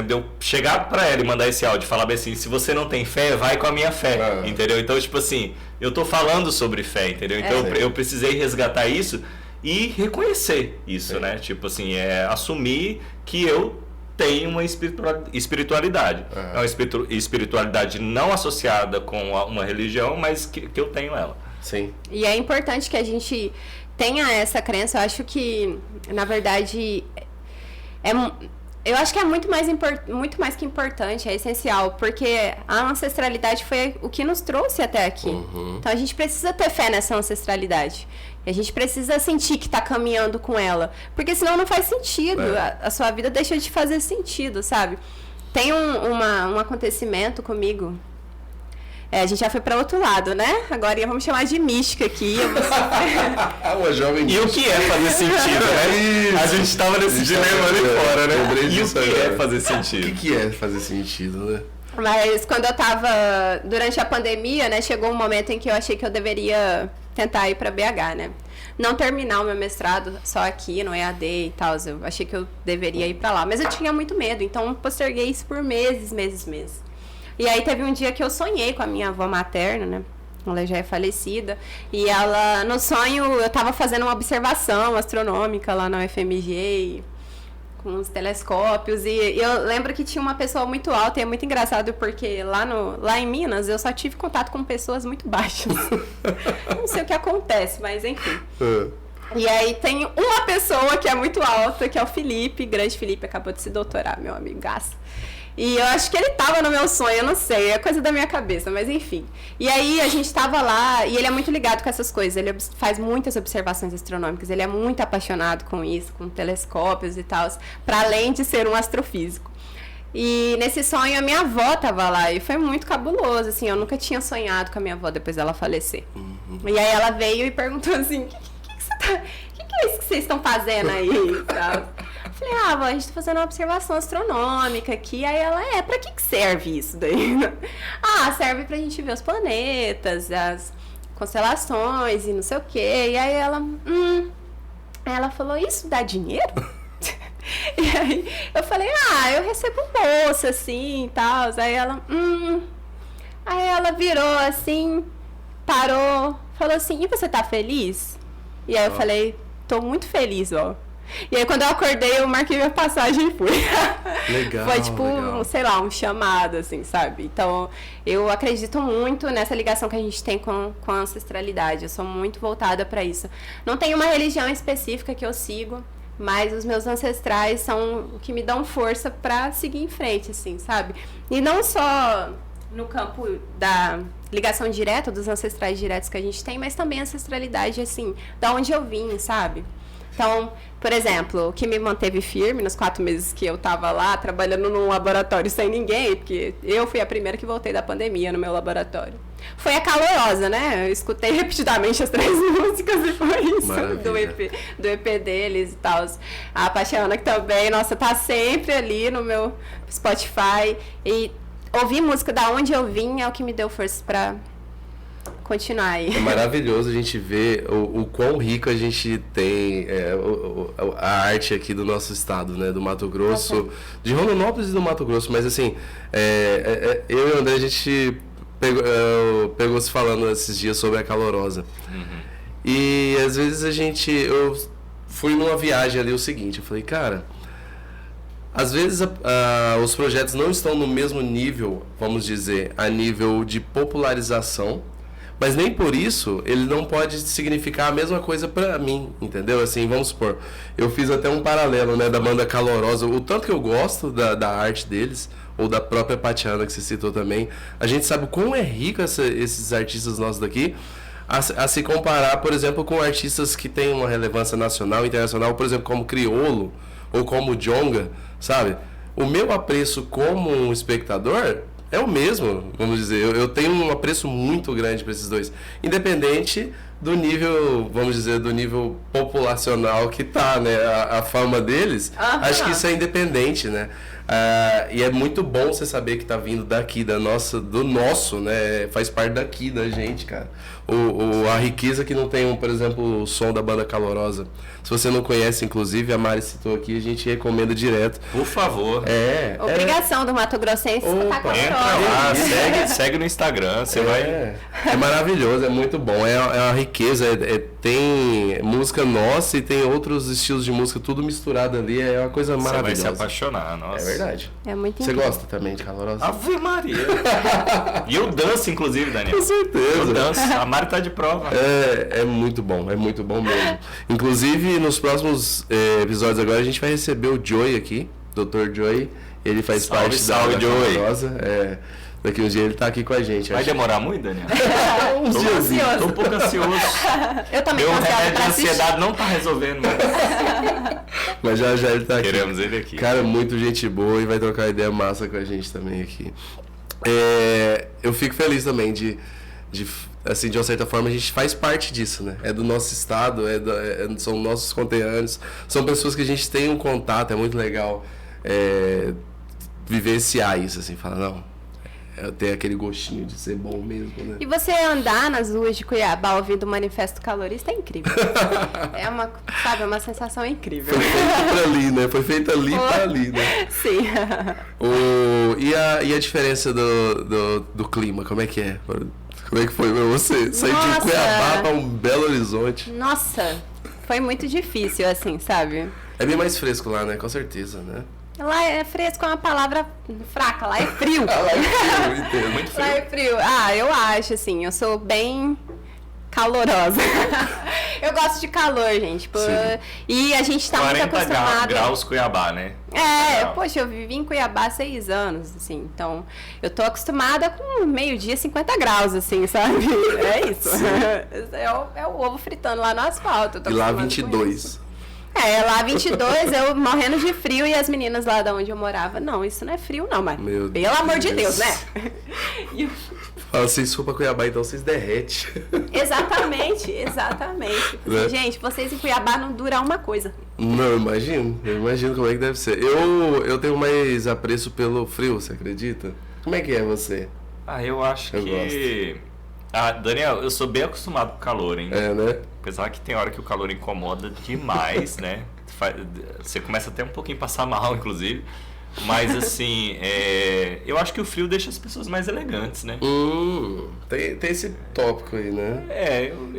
eu chegar pra ela e mandar esse áudio e falar bem assim, se você não tem fé, vai com a minha fé, entendeu? Então, tipo assim, eu tô falando sobre fé, entendeu? Então eu precisei resgatar isso e reconhecer isso, né? Tipo assim, assumir que eu tenho uma espiritualidade. É uma espiritualidade não associada com uma religião, mas que eu tenho ela. Sim. E é importante que a gente tenha essa crença, eu acho que, na verdade, eu acho que é muito mais que importante, é essencial, porque a ancestralidade foi o que nos trouxe até aqui. Então a gente precisa ter fé nessa ancestralidade. E a gente precisa sentir que está caminhando com ela, porque senão não faz sentido, a sua vida deixa de fazer sentido, sabe? Tem um acontecimento comigo. A gente já foi para outro lado, né? Agora vamos chamar de mística aqui. Uma jovem mística. E o que é fazer sentido, né? A gente estava nesse dilema ali fora, né? E o que é fazer sentido? O que é fazer sentido, né? Mas quando eu tava durante a pandemia, né? Chegou um momento em que eu achei que eu deveria tentar ir para BH, né? Não terminar o meu mestrado só aqui no EAD e tal. Eu achei que eu deveria ir para lá. Mas eu tinha muito medo, então posterguei isso por meses. E aí teve um dia que eu sonhei com a minha avó materna, né? Ela já é falecida. E ela, no sonho, eu tava fazendo uma observação astronômica lá na UFMG, com os telescópios. E eu lembro que tinha uma pessoa muito alta, e é muito engraçado porque lá em Minas eu só tive contato com pessoas muito baixas. Não sei o que acontece, mas enfim. E aí tem uma pessoa que é muito alta, que é o Felipe, grande Felipe, acabou de se doutorar, meu amigaço. E eu acho que ele tava no meu sonho, eu não sei, é coisa da minha cabeça, mas enfim. E aí a gente tava lá, e ele é muito ligado com essas coisas, ele faz muitas observações astronômicas, ele é muito apaixonado com isso, com telescópios e tal, para além de ser um astrofísico. E nesse sonho a minha avó tava lá, e foi muito cabuloso, assim, eu nunca tinha sonhado com a minha avó depois dela falecer. E aí ela veio e perguntou assim, o que é isso que vocês estão fazendo aí? Eu falei, avó, a gente tá fazendo uma observação astronômica aqui. Aí ela, pra que serve isso daí? Serve pra gente ver os planetas, as constelações e não sei o quê. E aí ela, Aí ela falou, isso dá dinheiro? E aí eu falei, eu recebo bolsa, assim, e tal. Aí ela, Aí ela virou assim, parou, falou assim, e você tá feliz? E aí eu falei, tô muito feliz, ó. E aí quando eu acordei, eu marquei minha passagem e fui. Legal. Foi tipo, legal. sei lá, um chamado, assim, sabe? Então, eu acredito muito nessa ligação que a gente tem com a ancestralidade. Eu sou muito voltada pra isso. Não tem uma religião específica que eu sigo, mas os meus ancestrais são o que me dão força pra seguir em frente, assim, sabe? E não só no campo da ligação direta, dos ancestrais diretos que a gente tem, mas também a ancestralidade, assim, da onde eu vim, sabe? Então, por exemplo, o que me manteve firme nos 4 meses que eu tava lá, trabalhando num laboratório sem ninguém, porque eu fui a primeira que voltei da pandemia no meu laboratório, foi a Calorosa, né? Eu escutei repetidamente as 3 músicas e foi isso, do EP deles e tal. A Paixana que também, nossa, tá sempre ali no meu Spotify. E ouvir música da onde eu vim é o que me deu força pra continuar aí. É maravilhoso a gente ver o quão rico a gente tem a arte aqui do nosso estado, né? Do Mato Grosso, de Rondonópolis e do Mato Grosso. Mas assim, eu e o André, a gente pegou se falando esses dias sobre a Calorosa. E às vezes eu fui numa viagem ali o seguinte, eu falei, cara, às vezes os projetos não estão no mesmo nível, vamos dizer, a nível de popularização, mas nem por isso ele não pode significar a mesma coisa pra mim, entendeu? Assim, vamos supor, eu fiz até um paralelo, né, da banda Calorosa, o tanto que eu gosto da arte deles, ou da própria Patiana que você citou também, a gente sabe o quão é rico esses artistas nossos daqui, a se comparar, por exemplo, com artistas que têm uma relevância nacional, internacional, por exemplo, como Criolo, ou como Djonga, sabe? O meu apreço como um espectador é o mesmo, vamos dizer. Eu tenho um apreço muito grande para esses dois, independente do nível, vamos dizer, do nível populacional que tá, né? A fama deles, acho que isso é independente, né? E é muito bom você saber que tá vindo daqui, do nosso, né? Faz parte daqui da gente, cara. A riqueza que não tem, por exemplo, o som da banda Calorosa. Se você não conhece, inclusive, a Mari citou aqui, a gente recomenda direto. Por favor. Obrigação do Mato Grossense escutar Entra lá, segue no Instagram, você vai... É maravilhoso, é muito bom, é uma riqueza, tem música nossa e tem outros estilos de música, tudo misturado ali, é uma coisa maravilhosa. Você vai se apaixonar, nossa. verdade. É muito Você incrível. gosta também de calorosa? Ave Maria. E eu danço, inclusive, Daniel. Com certeza. Eu danço. A Mari tá de prova. É muito bom mesmo. Inclusive, nos próximos episódios agora, a gente vai receber o Joey aqui, Dr. Joey. Ele faz Salve, parte salve, da Joey. Calorosa. Daqui uns dias ele tá aqui com a gente. Vai acho. demorar muito, Daniel? Uns Tô dias. ansioso. Tô um pouco ansioso. Eu também Meu tô ansiosa remédio de pra assistir. ansiedade não tá resolvendo, Mas já ele tá aqui. Queremos ele aqui. Cara, muito gente boa e vai trocar ideia massa com a gente também aqui. Eu fico feliz também de assim, de uma certa forma, a gente faz parte disso, né? É do nosso estado, são nossos conterrâneos, são pessoas que a gente tem um contato, é muito legal vivenciar isso, assim, falar, não, eu tenho aquele gostinho de ser bom mesmo, né? E você andar nas ruas de Cuiabá ouvindo o Manifesto Calorista é incrível. É uma sensação incrível. Foi feito pra ali, né? Foi feito ali pra ali, né? Sim. E a diferença do clima, como é que é? Como é que foi pra você? Sair de Nossa. Cuiabá pra um Belo Horizonte. Nossa, foi muito difícil, assim, sabe? É bem mais fresco lá, né? Com certeza, né? Lá é fresco, é uma palavra fraca, lá é frio. Ah, lá é frio, eu entendo. Muito frio. Lá é frio. Eu acho, assim, eu sou bem calorosa. Eu gosto de calor, gente. Sim. E a gente tá muito 40 acostumado. graus Cuiabá, né? Legal. Poxa, eu vivi em Cuiabá há 6 anos, assim, então eu tô acostumada com meio-dia 50 graus, assim, sabe? É isso. É o ovo fritando lá no asfalto. Eu tô E lá acostumada com 22. isso. Lá 22, eu morrendo de frio e as meninas lá da onde eu morava, não, isso não é frio não, mas Meu pelo amor de Deus. Deus, né? E eu- Fala, vocês for pra Cuiabá, então vocês derretem. Exatamente. Né? Gente, vocês em Cuiabá não duram uma coisa. Não, eu imagino como é que deve ser. Eu tenho mais apreço pelo frio, você acredita? Como é que é você? Eu acho Eu que... Daniel, eu sou bem acostumado com o calor, hein? Né? Apesar que tem hora que o calor incomoda demais, né? Você começa até um pouquinho a passar mal, inclusive. Mas, assim, eu acho que o frio deixa as pessoas mais elegantes, né? Tem esse tópico aí, né?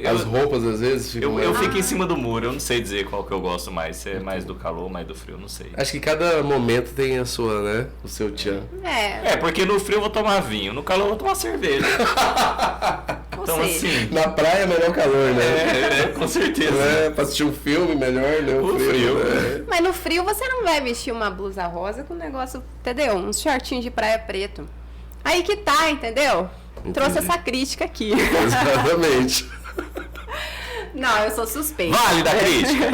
As Eu, roupas, às vezes, ficam eu mais... fico em cima do muro, eu não sei dizer qual que eu gosto mais. Se é mais do calor, mais do frio, não sei. Acho que cada momento tem a sua, né? O seu tchan. Porque no frio eu vou tomar vinho, no calor eu vou tomar cerveja. Então, seja, assim... Na praia é melhor calor, né? com certeza. Né? Pra assistir um filme, melhor, né? O frio. Né? Mas no frio você não vai vestir uma blusa rosa com um negócio, entendeu? Uns shortinhos de praia preto. Aí que tá, entendeu? Trouxe essa crítica aqui. Exatamente. Não, eu sou suspeita. Vale da crítica.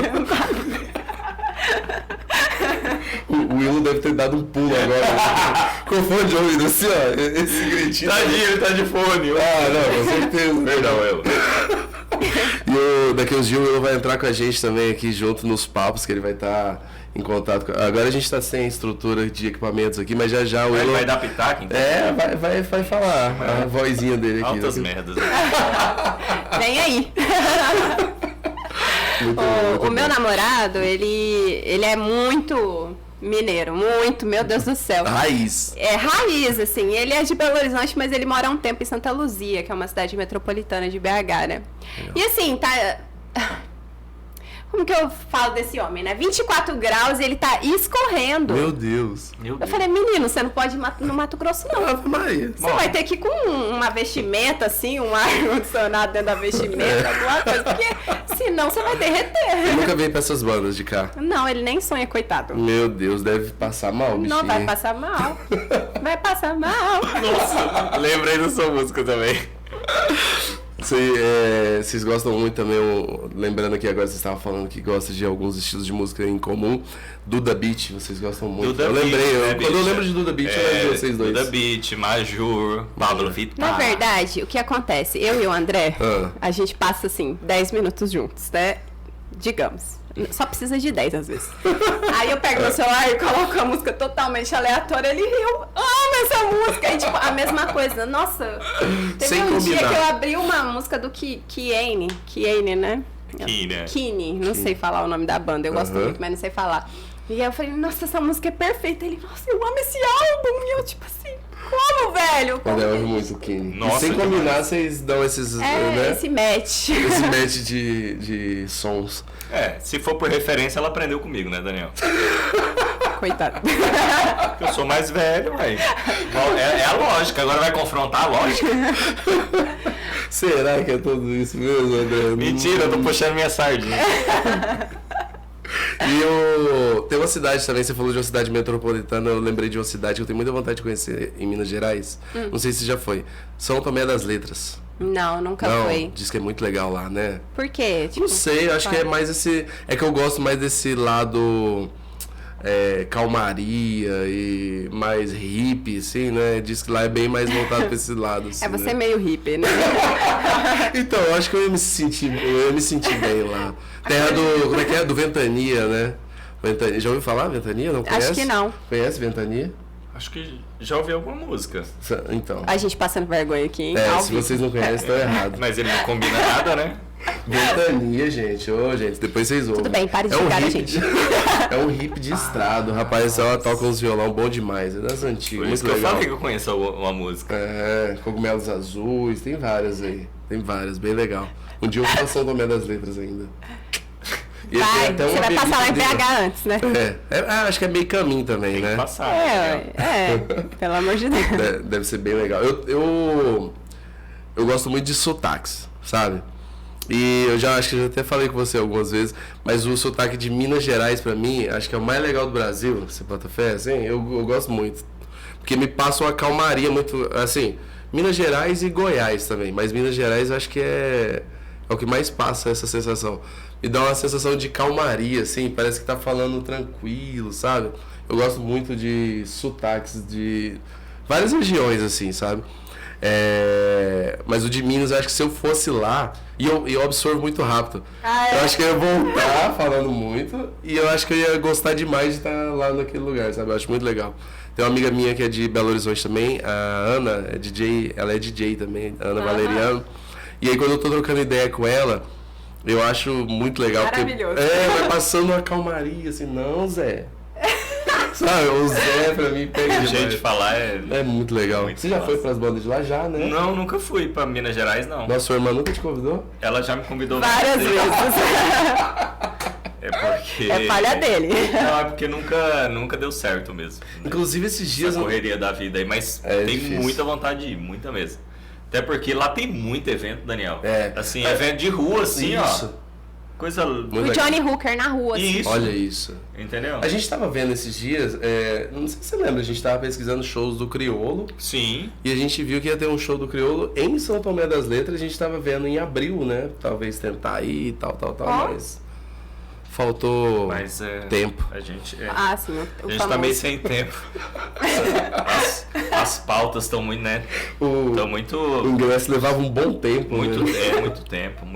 O Willo deve ter dado um pulo agora. Com fone de ouvido, assim, ó. Esse gritinho. Tadinho, ele tá de fone. Não, com certeza. Perdão, eu. E daqui uns dias o Willo vai entrar com a gente também aqui junto nos papos, que ele vai estar em contato com... Agora a gente tá sem estrutura de equipamentos aqui, mas já o Ele Willo... vai dar pitaco, então? Vai falar a vozinha dele aqui. Altas né? merdas. Né? Vem aí. Muito O meu bom. namorado, ele é muito mineiro, muito, meu Deus do céu. Raiz. É raiz, assim. Ele é de Belo Horizonte, mas ele mora há um tempo em Santa Luzia, que é uma cidade metropolitana de BH, né? E assim, tá... Como que eu falo desse homem, né? 24 graus e ele tá escorrendo. Meu Deus. Meu Eu Deus. falei, menino, você não pode ir no Mato Grosso, não. Ave Maria. Você vai ter que ir com uma vestimenta, assim, um ar-condicionado dentro da vestimenta, alguma coisa, porque senão você vai derreter. Eu nunca veio pra essas bandas de cá. Não, ele nem sonha, coitado. Meu Deus, deve passar mal, bichinho. Não, vai passar mal. Vai passar mal. Nossa, lembrei da sua música também. Vocês gostam muito também, lembrando aqui agora, vocês estavam falando que gosta de alguns estilos de música em comum. Duda Beat, vocês gostam muito. Duda eu lembrei, Beat, né, quando eu bicha? lembro de Duda Beat, eu lembro de vocês dois. Duda Beat, Majur, Pablo Vittar. Na verdade, o que acontece? Eu e o André, Ah. a gente passa, assim, 10 minutos juntos, né? Digamos. Só precisa de 10 às vezes. Aí eu pego meu celular e coloco a música totalmente aleatória. Ele eu amo essa música. E tipo, a mesma coisa. Nossa, teve Sem um dia combinar. que eu abri uma música do Kiene, né? Kine. Kine, não sei falar o nome da banda. Eu gosto Aham. muito, mas não sei falar. E aí eu falei, nossa, essa música é perfeita. Ele, nossa, eu amo esse álbum. E eu, tipo assim, como, velho? Como Quando eu que ouvo é muito isso? Kine. Nossa, Sem combinar, demais. vocês dão esses, É, né? esse match. Esse match de sons. Se for por referência, ela aprendeu comigo, né, Daniel? Coitado. Porque eu sou mais velho, ué. É a lógica, agora vai confrontar a lógica. Será que é tudo isso mesmo, André? Mentira, eu tô puxando minha sardinha. E tem uma cidade também, você falou de uma cidade metropolitana, eu lembrei de uma cidade que eu tenho muita vontade de conhecer em Minas Gerais. Não sei se já foi. São Tomé das Letras. Não, nunca foi. Diz que é muito legal lá, né? Por quê? Tipo, não sei, eu acho que é mais esse... É que eu gosto mais desse lado... calmaria e mais hippie, assim, né? Diz que lá é bem mais voltado pra esse lado, assim, você né? meio hippie, né? Então, eu acho que eu ia me sentir bem lá. Terra do... Como é que é? Do Ventania, né? Já ouviu falar Ventania? Não conhece? Acho que não. Conhece Ventania? Acho que já ouvi alguma música. Então. A gente passando vergonha aqui, hein? Se vocês não conhecem, estão errado. Mas ele não combina nada, né? Ventania, gente. Gente, depois vocês ouvem. Tudo bem, pare de julgar a gente. É um hippie de estrada. O rapaz ela toca uns violão bom demais. É das antigas. Por isso muito que legal. eu falei que eu conheço uma música. Cogumelos Azuis. Tem várias aí. Tem várias, bem legal. Um dia eu vou passar o Tomé das Letras ainda. E você vai passar lá em BH antes, né? Acho que é meio caminho também, Tem né? que passar. Pelo amor de Deus. Deve ser bem legal. Eu gosto muito de sotaques, sabe? E acho que eu já até falei com você algumas vezes, mas o sotaque de Minas Gerais, pra mim, acho que é o mais legal do Brasil. Você bota fé, assim? Eu gosto muito. Porque me passa uma calmaria muito, assim, Minas Gerais e Goiás também. Mas Minas Gerais eu acho que é o que mais passa essa sensação. Me dá uma sensação de calmaria, assim, parece que tá falando tranquilo, sabe? Eu gosto muito de sotaques de várias regiões, assim, sabe? Mas o de Minas, eu acho que se eu fosse lá, e eu absorvo muito rápido. Eu acho que eu ia voltar falando muito, e eu acho que eu ia gostar demais de estar lá naquele lugar, sabe? Eu acho muito legal. Tem uma amiga minha que é de Belo Horizonte também, a Ana, ela é DJ também, Ana Valeriano. E aí quando eu tô trocando ideia com ela, eu acho muito legal. Maravilhoso. Porque, vai passando uma calmaria, assim, não, Zé. Sabe, o Zé pra mim pega demais. O jeito de falar é muito legal. Muito Você já foi pras bandas de lá já, né? Não, nunca fui pra Minas Gerais, não. Nossa, sua irmã nunca te convidou? Ela já me convidou várias vezes. É porque... É falha dele. Não, é porque nunca deu certo mesmo. Né? Inclusive esses dias... Essa correria da vida aí, mas tem difícil. Muita vontade de ir, muita mesmo. Até porque lá tem muito evento, Daniel. Assim, evento de rua, assim, isso. Ó. Coisa... O Johnny Hooker na rua, assim. Isso. Olha isso. Entendeu? A gente tava vendo esses dias, não sei se você lembra, a gente tava pesquisando shows do Criolo. Sim. E a gente viu que ia ter um show do Criolo em São Tomé das Letras, a gente tava vendo em abril, né? Talvez tentar ir e tal, mas... Faltou tempo. A gente, sim. A gente tá meio sem tempo. As pautas estão muito, né? Estão muito... O ingresso levava um bom tempo. Muito, né? muito tempo.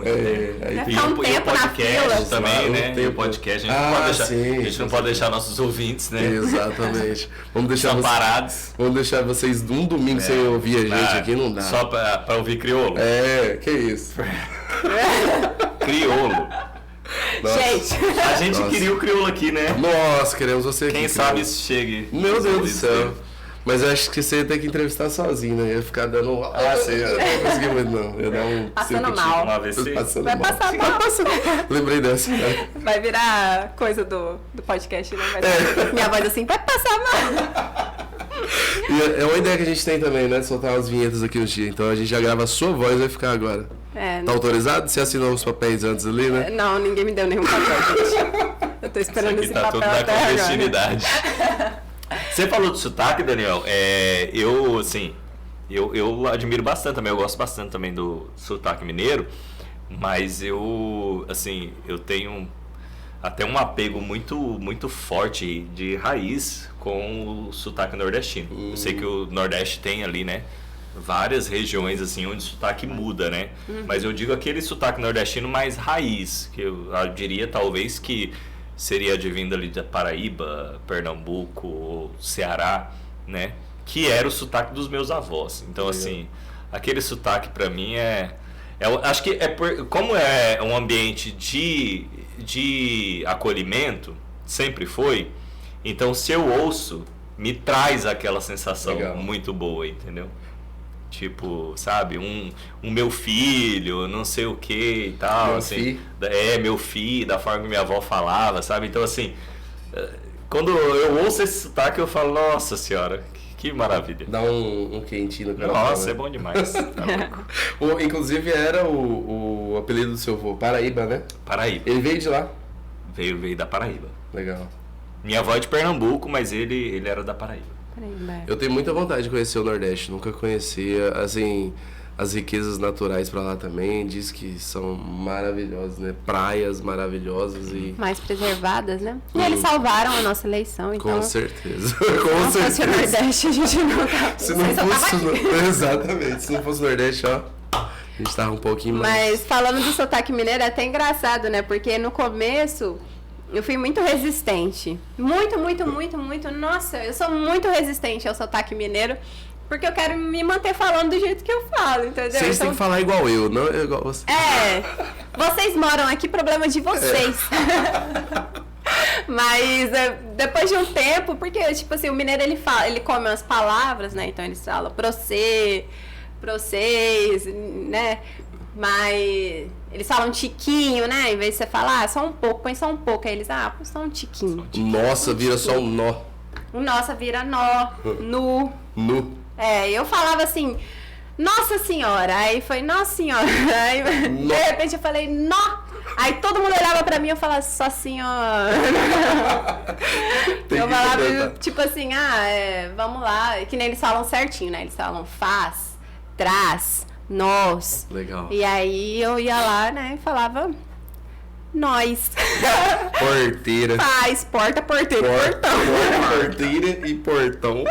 E o podcast também, né? E o podcast, a gente não pode deixar nossos ouvintes, né? Exatamente. Vamos deixar parados. Vamos deixar vocês um domingo sem ouvir a gente aqui, não dá. Só pra ouvir crioulo? Que isso. Crioulo. Nossa. A gente queria o crioulo aqui, né? Nossa, queremos você aqui. Quem sabe isso chegue. Meu Deus do céu. Mas eu acho que você ia ter que entrevistar sozinho, né? Ia ficar dando... Eu não consegui muito, não. Ia dar um... Passando mal. Um AVC. Vai passar mal. Lembrei dessa. Vai virar coisa do podcast, né? Minha voz assim, vai passar mal. E é uma ideia que a gente tem também, né? De soltar umas vinhetas aqui no dia. Então a gente já grava a sua voz e vai ficar agora. Tá autorizado? Você assinou os papéis antes ali, né? Não, ninguém me deu nenhum papel, gente. Eu tô esperando esse papel tudo na até agora. clandestinidade. Você falou de sotaque, Daniel. Eu admiro bastante também. Eu gosto bastante também do sotaque mineiro. Mas eu tenho até um apego muito, muito forte de raiz com o sotaque nordestino. Eu sei que o Nordeste tem ali, né? Várias regiões assim onde o sotaque muda, né? Mas eu digo aquele sotaque nordestino mais raiz, que eu diria talvez que seria advindo ali da Paraíba, Pernambuco, Ceará, né? Que era o sotaque dos meus avós. Então assim, aquele sotaque pra mim acho que como é um ambiente de acolhimento, sempre foi. Então se eu ouço, me traz aquela sensação muito boa, entendeu? Tipo, sabe, um meu filho, não sei o que e tal, meu filho, da forma que minha avó falava, sabe? Então, assim, Quando eu ouço esse sotaque, eu falo, nossa senhora, que maravilha. Dá um quentinho no coração. Nossa, né? é bom demais. Tá louco. Inclusive era o apelido do seu avô, Paraíba, né? Paraíba. Ele veio de lá? Veio da Paraíba. Legal. Minha avó é de Pernambuco, mas ele era da Paraíba. Eu tenho muita vontade de conhecer o Nordeste, nunca conhecia, assim, as riquezas naturais pra lá também, diz que são maravilhosas, né? Praias maravilhosas e... Mais preservadas, né? E eles salvaram a nossa eleição, então... Com certeza, Se com não fosse o certeza. Nordeste, a gente não tá... Se não fosse... Exatamente, se não fosse o Nordeste, ó, a gente tava um pouquinho mais... Mas falando do sotaque mineiro é até engraçado, né? Porque no começo eu fui muito resistente. Muito. Nossa, eu sou muito resistente ao sotaque mineiro. Porque eu quero me manter falando do jeito que eu falo, entendeu? Vocês têm que falar igual eu, não igual você. Vocês moram aqui, problema de vocês. Mas depois de um tempo, porque, tipo assim, o mineiro ele come umas palavras, né? Então eles falam pra vocês, né? Mas eles falam tiquinho, né? Em vez de você falar, só um pouco, põe só um pouco. Aí eles, põe só um tiquinho. Nossa, vira só um nó. O nossa vira nó, nu. Eu falava assim, nossa senhora. Aí foi, nossa senhora. Aí de repente eu falei, nó. Aí todo mundo olhava pra mim e eu falava, só senhora. Eu falava, tipo assim, vamos lá. Que nem eles falam certinho, né? Eles falam faz, traz, nós. Legal. E aí eu ia lá, né, e falava nós. Porteira. Faz, porta, porteira, portão. Porteira e portão.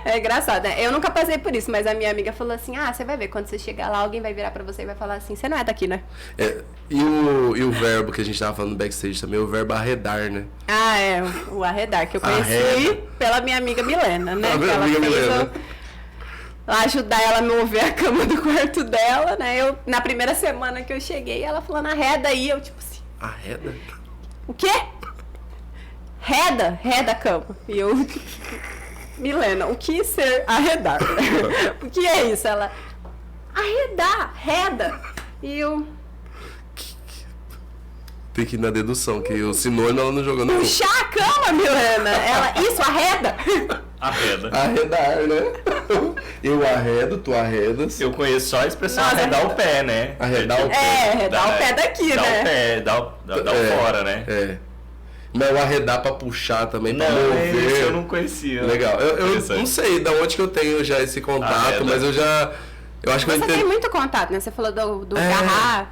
É engraçado, né? Eu nunca passei por isso, mas a minha amiga falou assim, você vai ver, quando você chegar lá, alguém vai virar pra você e vai falar assim, você não é daqui, né? E o verbo que a gente tava falando no backstage também, o verbo arredar, né? O arredar, que eu conheci pela minha amiga Milena, né? Que ela fez ajudar ela a mover a cama do quarto dela, né? Na primeira semana que eu cheguei, ela falando, arreda aí, eu tipo assim... Arreda? O quê? Reda a cama. E eu... Milena, o que ser arredar? O que é isso? Ela... Arredar, reda. E eu... Tem que ir na dedução, que o sinônimo ela não jogou no... Puxar a cama, Milena. Ela... Isso, arreda. Arredar, né? Eu arredo, tu arredas. Eu conheço só a expressão arredar o pé, né? Arredar o pé. Arredar o pé daqui, dá né? O pé, dá o fora, né? Mas o arredar pra puxar também, pra não, mover. Isso eu não conhecia. Legal. Eu não sei de onde que eu tenho já esse contato, mas eu acho que Você tem muito contato, né? Você falou do garrar.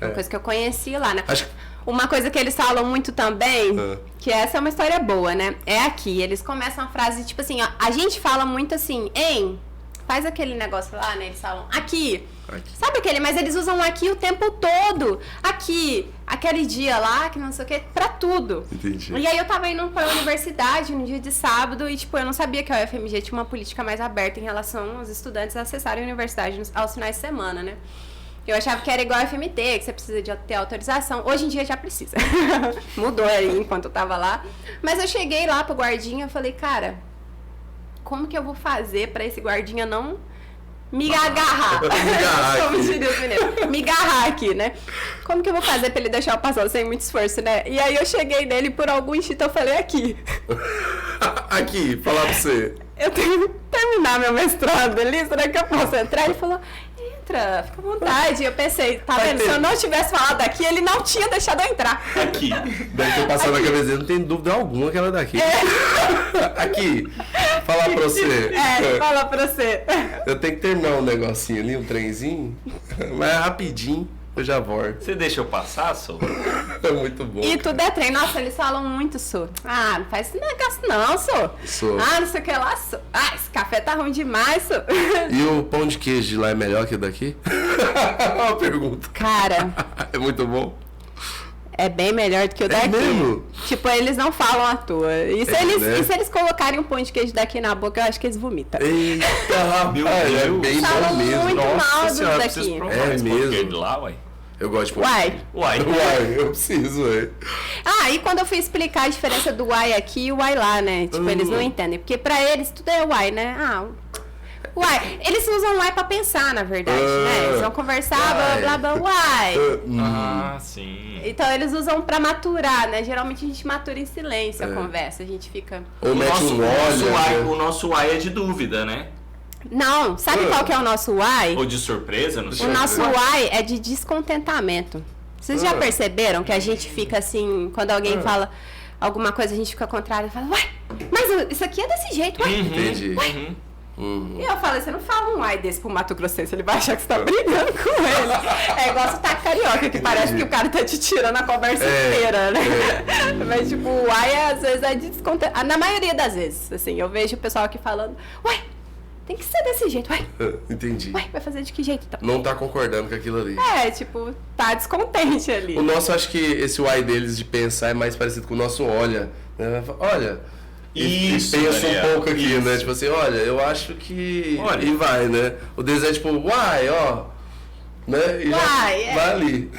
Uma coisa que eu conheci lá, né? Acho... Uma coisa que eles falam muito também, que essa é uma história boa, né? É aqui, eles começam a frase tipo assim, ó, a gente fala muito assim, faz aquele negócio lá, né? Eles falam, aqui. Sabe aquele? Mas eles usam aqui o tempo todo. Aqui, aquele dia lá, que não sei o que, pra tudo. Entendi. E aí eu tava indo pra universidade no dia de sábado e, tipo, eu não sabia que a UFMG tinha uma política mais aberta em relação aos estudantes acessarem a universidade aos finais de semana, né? Eu achava que era igual a FMT, que você precisa de ter autorização. Hoje em dia já precisa. Mudou aí enquanto eu tava lá. Mas eu cheguei lá pro guardinha e falei, cara, como que eu vou fazer pra esse guardinha não me agarrar? Como diria os meninos. Me agarrar aqui, né? Como que eu vou fazer pra ele deixar eu passar sem muito esforço, né? E aí eu cheguei nele por algum instinto, eu falei, aqui. Aqui, falar pra você. Eu tenho que terminar meu mestrado ali, será que eu posso entrar? Ele falou, entra, fica à vontade. Eu pensei, tá vendo? Se eu não tivesse falado aqui, ele não tinha deixado eu entrar. Aqui. Deve ter passado na cabeça dele, não tem dúvida alguma que ela é daqui. Aqui, falar pra você. Fala pra você. Eu tenho que terminar um negocinho ali, um trenzinho, mas é rapidinho. Eu já volto. Você deixa eu passar, Sô? É muito bom. E tudo é trem. Nossa, eles falam muito, Sô. Não faz esse negócio não, Sô. Não sei o que lá, Sô. Esse café tá ruim demais, Sô. E o pão de queijo de lá é melhor que o daqui? Uma pergunta. Cara. É muito bom. É bem melhor do que o daqui. Mesmo? Tipo, eles não falam à toa. E se eles colocarem um pão de queijo daqui na boca, eu acho que eles vomitam. Eita, rapaz, é bem bom mesmo. Muito mal do senhora, daqui. É mesmo. De lá, uai. Eu gosto de pão de queijo. Uai, eu preciso, ué. E quando eu fui explicar a diferença do uai aqui e o uai lá, né? Tipo, eles não entendem. Porque pra eles tudo é uai, né? Uai, eles usam uai pra pensar, na verdade, né? Eles vão conversar, blá, blá, blá, uai. Sim. Então eles usam pra maturar, né? Geralmente a gente matura em silêncio a conversa, a gente fica... Ou mete um óleo. O nosso uai é de dúvida, né? Não, sabe qual que é o nosso uai? Ou de surpresa, não sei. O nosso uai é de descontentamento. Vocês já perceberam que a gente fica assim, quando alguém fala alguma coisa, a gente fica contrário e fala, uai, mas isso aqui é desse jeito, uai. Entendi. E eu falo, você não fala um uai desse pro Mato Grossense, ele vai achar que você tá brigando com ele. É igual sotaque carioca, que parece que o cara tá te tirando a conversa inteira, né? Mas tipo, o uai às vezes é de descontentamento. Na maioria das vezes, assim, eu vejo o pessoal aqui falando, uai, tem que ser desse jeito, uai. Entendi. Uai, vai fazer de que jeito então? Não tá concordando com aquilo ali. É, tipo, tá descontente ali. O nosso, acho que esse why deles de pensar é mais parecido com o nosso olha. Né? Olha, Isso, e pensa Daniel, um pouco aqui, isso. né? Tipo assim, olha, eu acho que... Olha. E vai, né? O deles é tipo, why, ó. Né? E Why, já vai ali.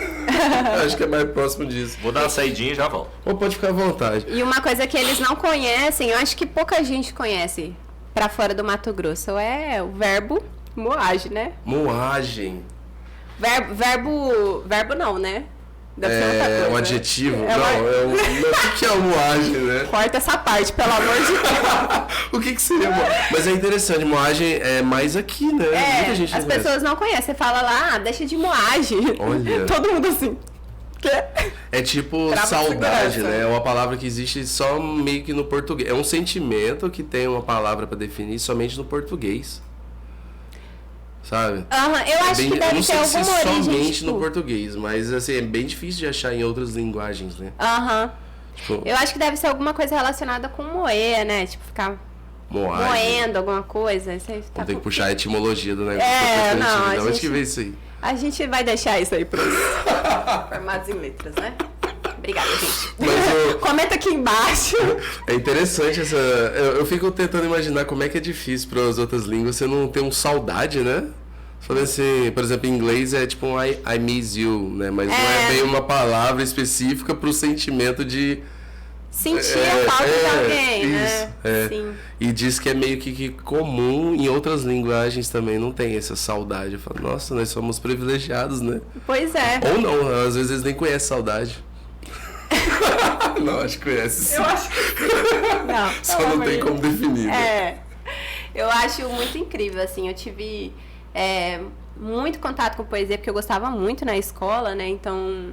Acho que é mais próximo disso. Vou dar uma saidinha e já volto. Ou pode ficar à vontade. E uma coisa que eles não conhecem, eu acho que pouca gente conhece pra fora do Mato Grosso, é o verbo moagem, né? Moagem. Verbo não, né? Deve ser outra coisa. Um adjetivo? É Não, o que é moagem, né? Corta essa parte, pelo amor de Deus. O que seria moagem? Mas é interessante, moagem é mais aqui, né? Muita gente as não conhece. pessoas não conhecem. Você fala lá, deixa de moagem. Olha. Todo mundo assim. Quê? É tipo Cravo saudade, segurança. né? É uma palavra que existe só meio que no português. É um sentimento que tem uma palavra pra definir somente no português. Sabe? Eu acho que eu deve não ter sei se alguma origem. somente Tipo... no português, mas assim, é bem difícil de achar em outras linguagens, né? Tipo, Eu acho que deve ser alguma coisa relacionada com moer, né? Tipo, ficar moagem. moendo alguma coisa. Isso aí tá Vamos ter que puxar a etimologia do negócio. não, a De onde gente- que veio isso aí? A gente vai deixar isso aí pros formados em letras, né? Obrigada, gente. Mas Comenta aqui embaixo. é interessante essa... Eu fico tentando imaginar como é que é difícil para as outras línguas você não ter um saudade, né? Falando assim, por exemplo, em inglês é tipo um I miss you, né? Mas não é bem uma palavra específica pro sentimento de... Sentir a falta de alguém, né? Sim. E diz que é meio que comum em outras linguagens também, não tem essa saudade. Eu falo, nossa, nós somos privilegiados, né? Pois é. Ou não, às vezes eles nem conhecem saudade. Não, acho que conhece sim. Eu acho que... Não, Só não tem como definir. Né? É. Eu acho muito incrível, assim. Eu tive muito contato com poesia, porque eu gostava muito na escola, né? Então...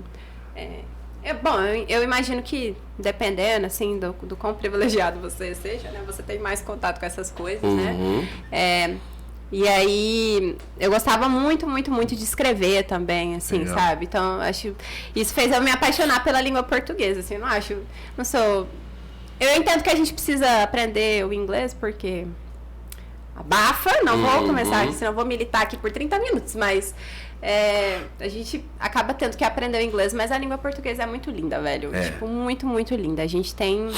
bom, eu imagino que, dependendo, assim, do quão privilegiado você seja, né? Você tem mais contato com essas coisas, né? E aí, eu gostava muito, muito, muito de escrever também, assim, Legal. sabe? Então, acho... Isso fez eu me apaixonar pela língua portuguesa, assim. Não sou... Eu entendo que a gente precisa aprender o inglês, porque... Abafa, não vou começar, senão eu vou militar aqui por 30 minutos, mas... a gente acaba tendo que aprender o inglês, mas a língua portuguesa é muito linda, velho. Tipo, muito, muito linda. A gente tem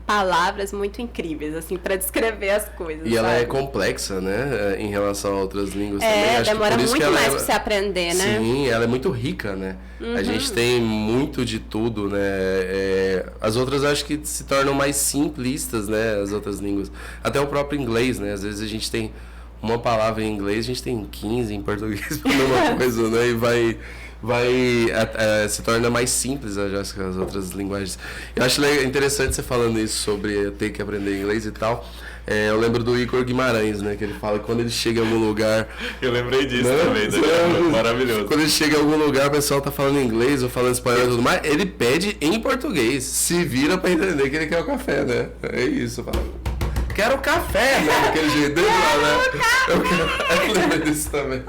palavras muito incríveis, assim, pra descrever as coisas. E ela sabe? é complexa, né? Em relação a outras línguas também. Acho demora que por isso muito que ela mais pra você aprender, né? Sim, ela é muito rica, né? A gente tem muito de tudo, né? As outras acho que se tornam mais simplistas, né? As outras línguas. Até o próprio inglês, né? Às vezes a gente tem uma palavra em inglês, a gente tem 15 em português para a mesma coisa, né? E se torna mais simples já que as outras linguagens. Eu acho interessante você falando isso sobre ter que aprender inglês e tal. Eu lembro do Igor Guimarães, né? Que ele fala que quando ele chega em algum lugar... Eu lembrei disso Né? também, Daniel. Maravilhoso. Quando ele chega em algum lugar, o pessoal tá falando inglês ou falando espanhol e tudo mais, ele pede em português. Se vira para entender que ele quer o café, né? É isso, fala. Quero café, né? Daquele jeito dele lá, né? Eu lembro disso também.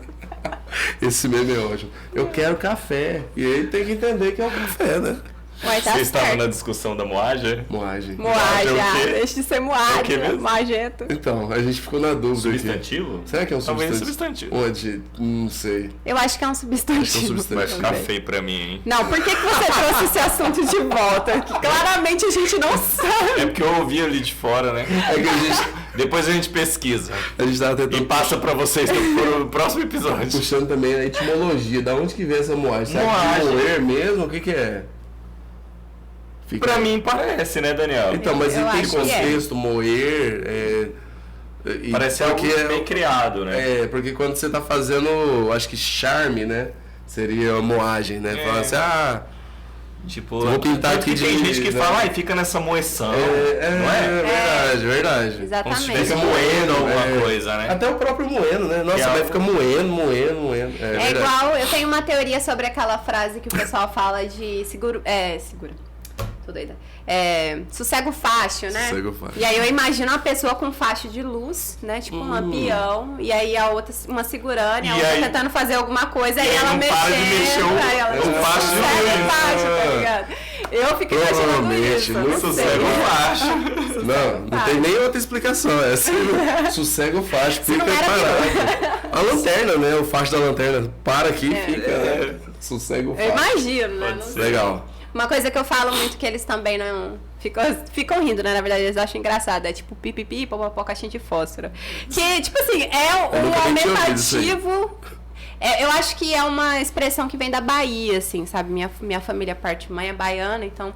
Esse meme é ótimo. Eu quero café. E ele tem que entender que é o café, né? Ué, tá Vocês estavam certo. na discussão da moagem? Moagem. Moagem, É o quê? deixa de ser É o quê moagem, mesmo? magento. Então, a gente ficou na dúvida Substantivo? aqui. Será que é um Talvez substantivo? substantivo. Não sei. Eu acho que é um substantivo. Vai ficar também. feio pra mim, hein? Não, por que você trouxe esse assunto de volta? Que claramente a gente não sabe. É porque eu ouvi ali de fora, né? É que Depois a gente pesquisa. a gente tava E tentando passa pra vocês no próximo episódio. puxando também a etimologia. Da onde que vem essa moagem? Será que de Moagem. moer mesmo? O que é? Fica- Pra mim parece, né, Daniel? Então, mas Eu em que acho que é. contexto? Moer, Parece algo bem criado, né? Porque quando você tá fazendo, acho que charme, né? Seria moagem, né? Fala assim, tipo, vou pintar aqui tem gente que fala, fica nessa moeção. Não é? Verdade. Exatamente. Como se estivesse moendo alguma coisa, né? Até o próprio moendo, né? Nossa, vai ficar moendo. É igual, eu tenho uma teoria sobre aquela frase que o pessoal fala de segura. Tô doida. Sossego fácil, né? Sossego fácil. E aí eu imagino uma pessoa com faixa de luz, né? Tipo um lampião. E aí a outra, uma segurando, e a outra tentando fazer alguma coisa. E aí ela mexendo. Aí ela sossego fácil, tá ligado? Eu fico imaginando isso. No sossego fácil. Não tem nem outra explicação. É assim, sossego fácil, fica parado. A lanterna, né? O facho da lanterna para aqui e fica, né? Sossego fácil. Eu imagino, né? Legal. Uma coisa que eu falo muito que eles também não... Ficam rindo, né? Na verdade, eles acham engraçado. É tipo pipipi, popopó, caixinha de fósforo. Que, tipo assim, um aumentativo... eu acho que é uma expressão que vem da Bahia, assim, sabe? Minha família, parte mãe, é baiana, então...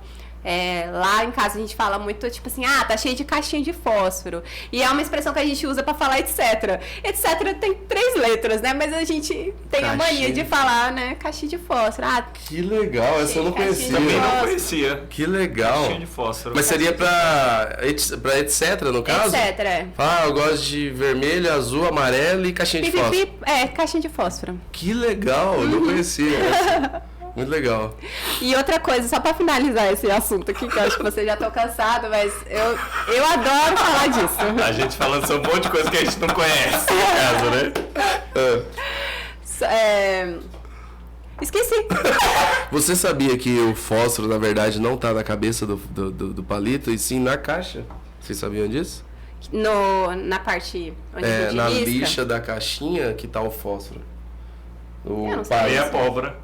lá em casa a gente fala muito, tipo assim, tá cheio de caixinha de fósforo. E é uma expressão que a gente usa pra falar etc. Etc tem 3 letras, né? Mas a gente tem a mania de falar, né? Caixinha de fósforo. Que legal, essa eu não conhecia. Também não conhecia. Que legal. Caixinha de fósforo. Mas seria pra etc, no caso? Etc, eu gosto de vermelho, azul, amarelo e caixinha de fósforo. Caixinha de fósforo. Que legal, eu não conhecia essa. Muito legal. E outra coisa, só pra finalizar esse assunto aqui, que eu acho que vocês já estão cansados, mas eu adoro falar disso. A gente falando sobre um monte de coisa que a gente não conhece, no caso, né? Esqueci. Você sabia que o fósforo, na verdade, não tá na cabeça do palito, e sim na caixa? Vocês sabiam disso? Na parte onde a gente na risca? lixa da caixinha que tá o fósforo. Também é pólvora.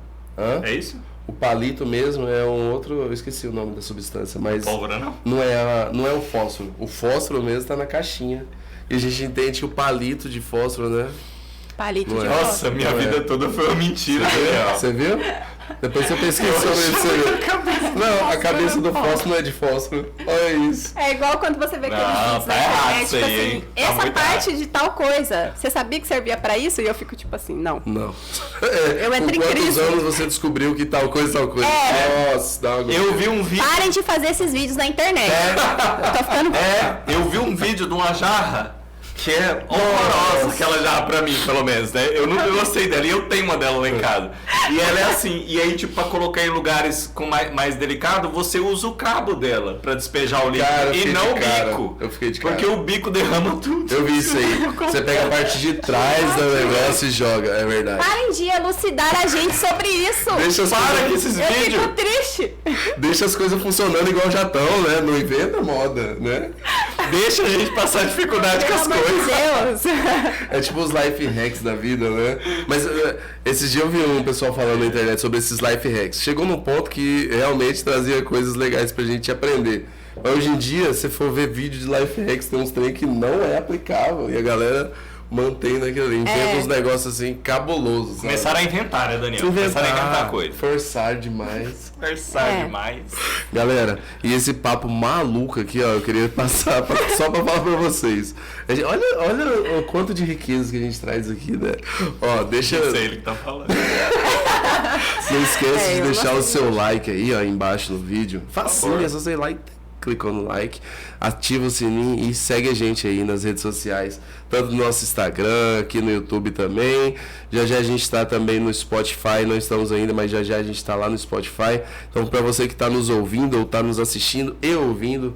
É isso? O palito mesmo é um outro... Eu esqueci o nome da substância, mas... Pólvora não? Não é o fósforo. O fósforo mesmo tá na caixinha. E a gente entende que o palito de fósforo, né? Palito de Nossa, fósforo. minha vida toda foi uma mentira. Você viu? Depois você pesquisa sobre isso. Não, a cabeça do fósforo não é de fósforo. Olha isso. É igual quando você vê aqueles vídeos tá errado isso tipo aí, assim, hein? Tá essa muito parte de tal coisa, você sabia que servia pra isso? E eu fico tipo assim, não. Eu entro em Com crise. quantos anos você descobriu que tal coisa? Nossa, dá uma Eu vi um vídeo... Parem de fazer esses vídeos na internet. Eu tô ficando... eu vi um vídeo de uma jarra que é horrorosa, aquela jarra pra mim, pelo menos, né? Eu nunca gostei dela e eu tenho uma dela lá em casa. E ela é assim, e aí, tipo, pra colocar em lugares mais delicado, você usa o cabo dela pra despejar o líquido e não o bico. Eu fiquei de cara. Porque o bico derrama tudo. Eu vi isso aí. Você pega a parte de trás do negócio e joga, é verdade. Parem de elucidar a gente sobre isso. Para com esses Eu vídeos. fico triste. Deixa as coisas funcionando igual já estão, né? Não inventa moda, né? Deixa a gente passar dificuldade com as coisas. Deus. É tipo os life hacks da vida, né? Mas esses dias eu vi um pessoal falando na internet sobre esses life hacks. Chegou num ponto que realmente trazia coisas legais pra gente aprender. Mas hoje em dia, se for ver vídeo de life hacks, tem uns trem que não é aplicável. E a galera mantém naquilo ali. Inventa uns negócios assim cabulosos. Sabe? Começaram a inventar, né, Daniel? Começaram a inventar coisa. Forçar demais. Forçar demais. Galera, e esse papo maluco aqui, ó, eu queria passar só pra falar pra vocês. Olha o quanto de riqueza que a gente traz aqui, né? Ó, deixa... Não sei ele que tá falando. Não esquece de deixar o seu like aí, ó, embaixo no vídeo. Facinho, é só você like, clicou no like, ativa o sininho e segue a gente aí nas redes sociais, tanto no nosso Instagram, aqui no YouTube também. Já a gente está também no Spotify, não estamos ainda, mas já a gente está lá no Spotify. Então, para você que está nos ouvindo ou está nos assistindo e ouvindo,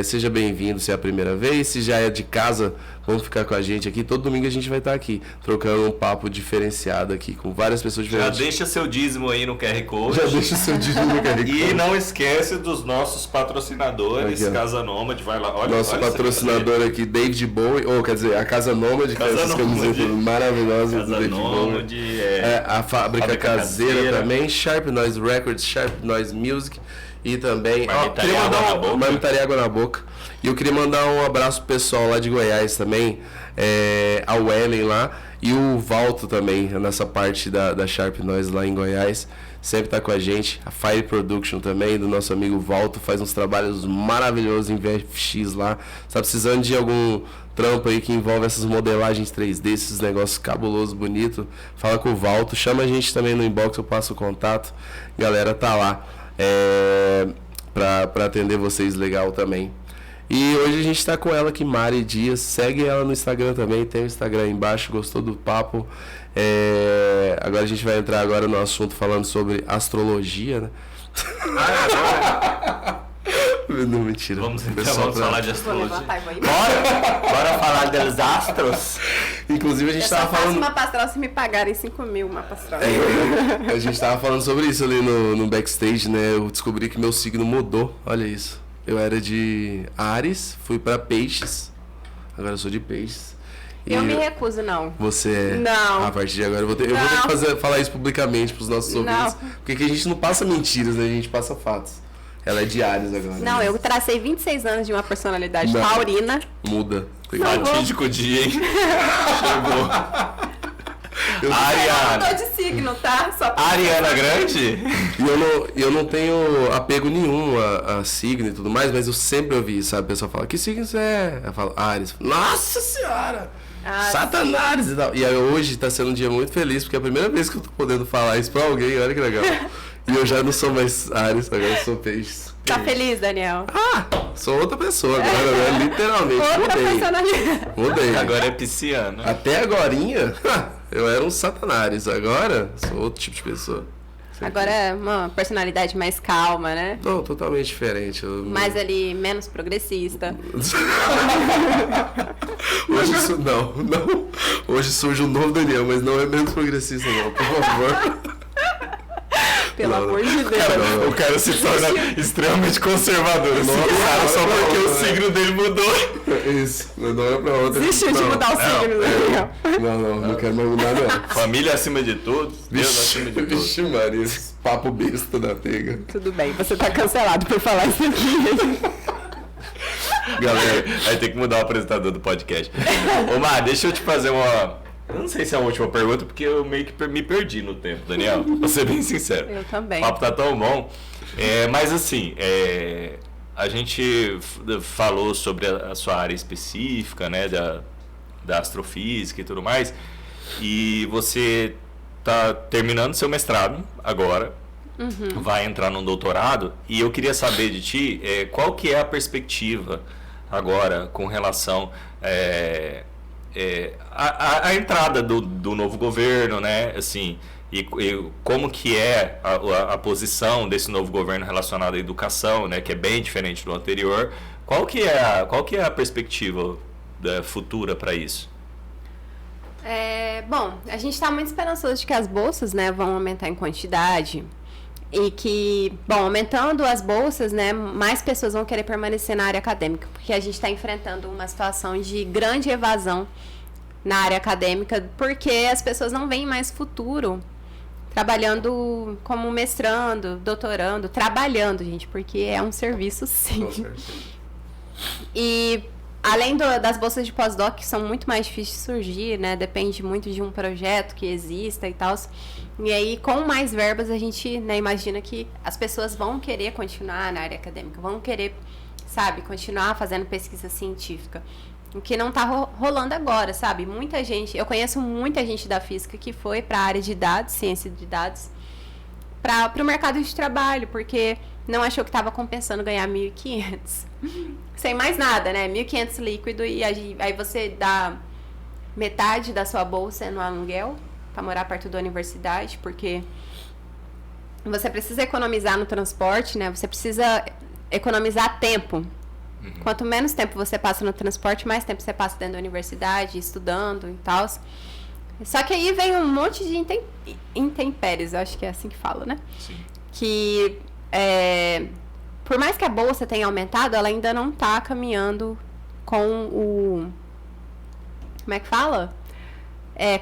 seja bem-vindo se é a primeira vez. Se já é de casa, vamos ficar com a gente aqui. Todo domingo a gente vai estar aqui, trocando um papo diferenciado aqui, com várias pessoas diferentes. Já deixa seu dízimo aí no QR Code. Já deixa seu dízimo no QR Code. E não esquece dos nossos patrocinadores, aqui, Casa Nômade, vai lá. Olha, nosso patrocinador aqui, David Bowie, ou quer dizer, a Casa Nômade, que é essas camisetas maravilhosas do David Bowie. A Fábrica Caseira também, Sharp Noise Records, Sharp Noise Music. E também, Marmitaria Água na Boca. E eu queria mandar um abraço pro pessoal lá de Goiás também, ao Ellen lá. E o Valto também, nessa parte da Sharp Noise lá em Goiás, sempre tá com a gente. A Fire Production também, do nosso amigo Valto, faz uns trabalhos maravilhosos em VFX lá. Tá precisando de algum trampo aí que envolve essas modelagens 3D, esses negócios cabulosos, bonitos, fala com o Valto, chama a gente também no inbox, eu passo o contato. Galera tá lá pra atender vocês legal também. E hoje a gente tá com ela aqui, Mari Dias. Segue ela no Instagram também, tem o Instagram aí embaixo, gostou do papo? Agora a gente vai entrar agora no assunto falando sobre astrologia, né? Não, mentira. Vamos falar de astrologia. Bora falar dos astros. Inclusive a gente tava falando... uma pastoral se me pagarem 5 mil uma pastoral. A gente tava falando sobre isso ali no backstage, né? Eu descobri que meu signo mudou, olha isso. Eu era de Áries, fui pra Peixes. Agora eu sou de Peixes. Eu me recuso, não. Você... Não. A partir de agora eu vou ter que falar isso publicamente pros nossos ouvintes. Porque aqui a gente não passa mentiras, né? A gente passa fatos. Ela é de Áries agora. Não, né? Eu tracei 26 anos de uma personalidade taurina. Muda. Fatídico dia, hein? Chegou. Eu não tô de signo, tá? Só Ariana Grande? E eu não tenho apego nenhum a signo e tudo mais, mas eu sempre ouvi isso, sabe? A pessoa fala, que signo você é? Eu falo, Áries. Nossa Senhora! Satanás e tal. E aí hoje tá sendo um dia muito feliz, porque é a primeira vez que eu tô podendo falar isso pra alguém, olha que legal. E eu já não sou mais Áries, agora eu sou Peixes. Tá feliz, Daniel? Sou outra pessoa agora, né? Literalmente. Mudei. Agora é pisciano. Até agorinha, eu era um Satanás. Agora, sou outro tipo de pessoa. Agora é uma personalidade mais calma, né? Não, totalmente diferente. Mais ali, menos progressista. Hoje não. Hoje surge um novo Daniel, mas não é menos progressista não, por favor. Pelo amor de Deus. O cara se torna extremamente conservador. Só porque o signo dele mudou. Isso, não é pra outra. Desistiu de mudar o signo, Daniel. Não quero mais mudar não. Família acima de tudo, Deus acima de tudo. Vixe Maria, esse papo besta da pega. Tudo bem, você tá cancelado por falar isso aqui. Galera, aí tem que mudar o apresentador do podcast. Ô Mar, deixa eu te fazer uma... Eu não sei se é a última pergunta, porque eu meio que me perdi no tempo, Daniel. Vou ser bem sincero. Eu também. O papo tá tão bom. Mas assim, a gente falou sobre a sua área específica, né, da astrofísica e tudo mais. E você tá terminando seu mestrado agora. Uhum. Vai entrar num doutorado. E eu queria saber de ti, qual que é a perspectiva agora com relação... a entrada do novo governo, né? Assim, e como que é a posição desse novo governo relacionado à educação, né? Que é bem diferente do anterior. Qual que é a perspectiva futura para isso? Bom, a gente está muito esperançoso de que as bolsas, né, vão aumentar em quantidade. E que, aumentando as bolsas, né, mais pessoas vão querer permanecer na área acadêmica, porque a gente está enfrentando uma situação de grande evasão na área acadêmica, porque as pessoas não veem mais futuro trabalhando como mestrando, doutorando, trabalhando, gente, porque é um serviço sim. E além das bolsas de pós-doc, que são muito mais difíceis de surgir, né, depende muito de um projeto que exista e tal. E aí, com mais verbas, a gente, né, imagina que as pessoas vão querer continuar na área acadêmica, vão querer, sabe, continuar fazendo pesquisa científica. O que não tá rolando agora, sabe? Muita gente, eu conheço muita gente da física que foi para a área de dados, ciência de dados, para o mercado de trabalho, porque não achou que estava compensando ganhar 1.500. Sem mais nada, né? 1.500 líquido e aí você dá metade da sua bolsa no aluguel para morar perto da universidade, porque você precisa economizar no transporte, né? Você precisa economizar tempo. Uhum. Quanto menos tempo você passa no transporte, mais tempo você passa dentro da universidade, estudando e tal. Só que aí vem um monte de intempéries, eu acho que é assim que fala, né? Sim. Que, por mais que a bolsa tenha aumentado, ela ainda não está caminhando com o... Como é que fala?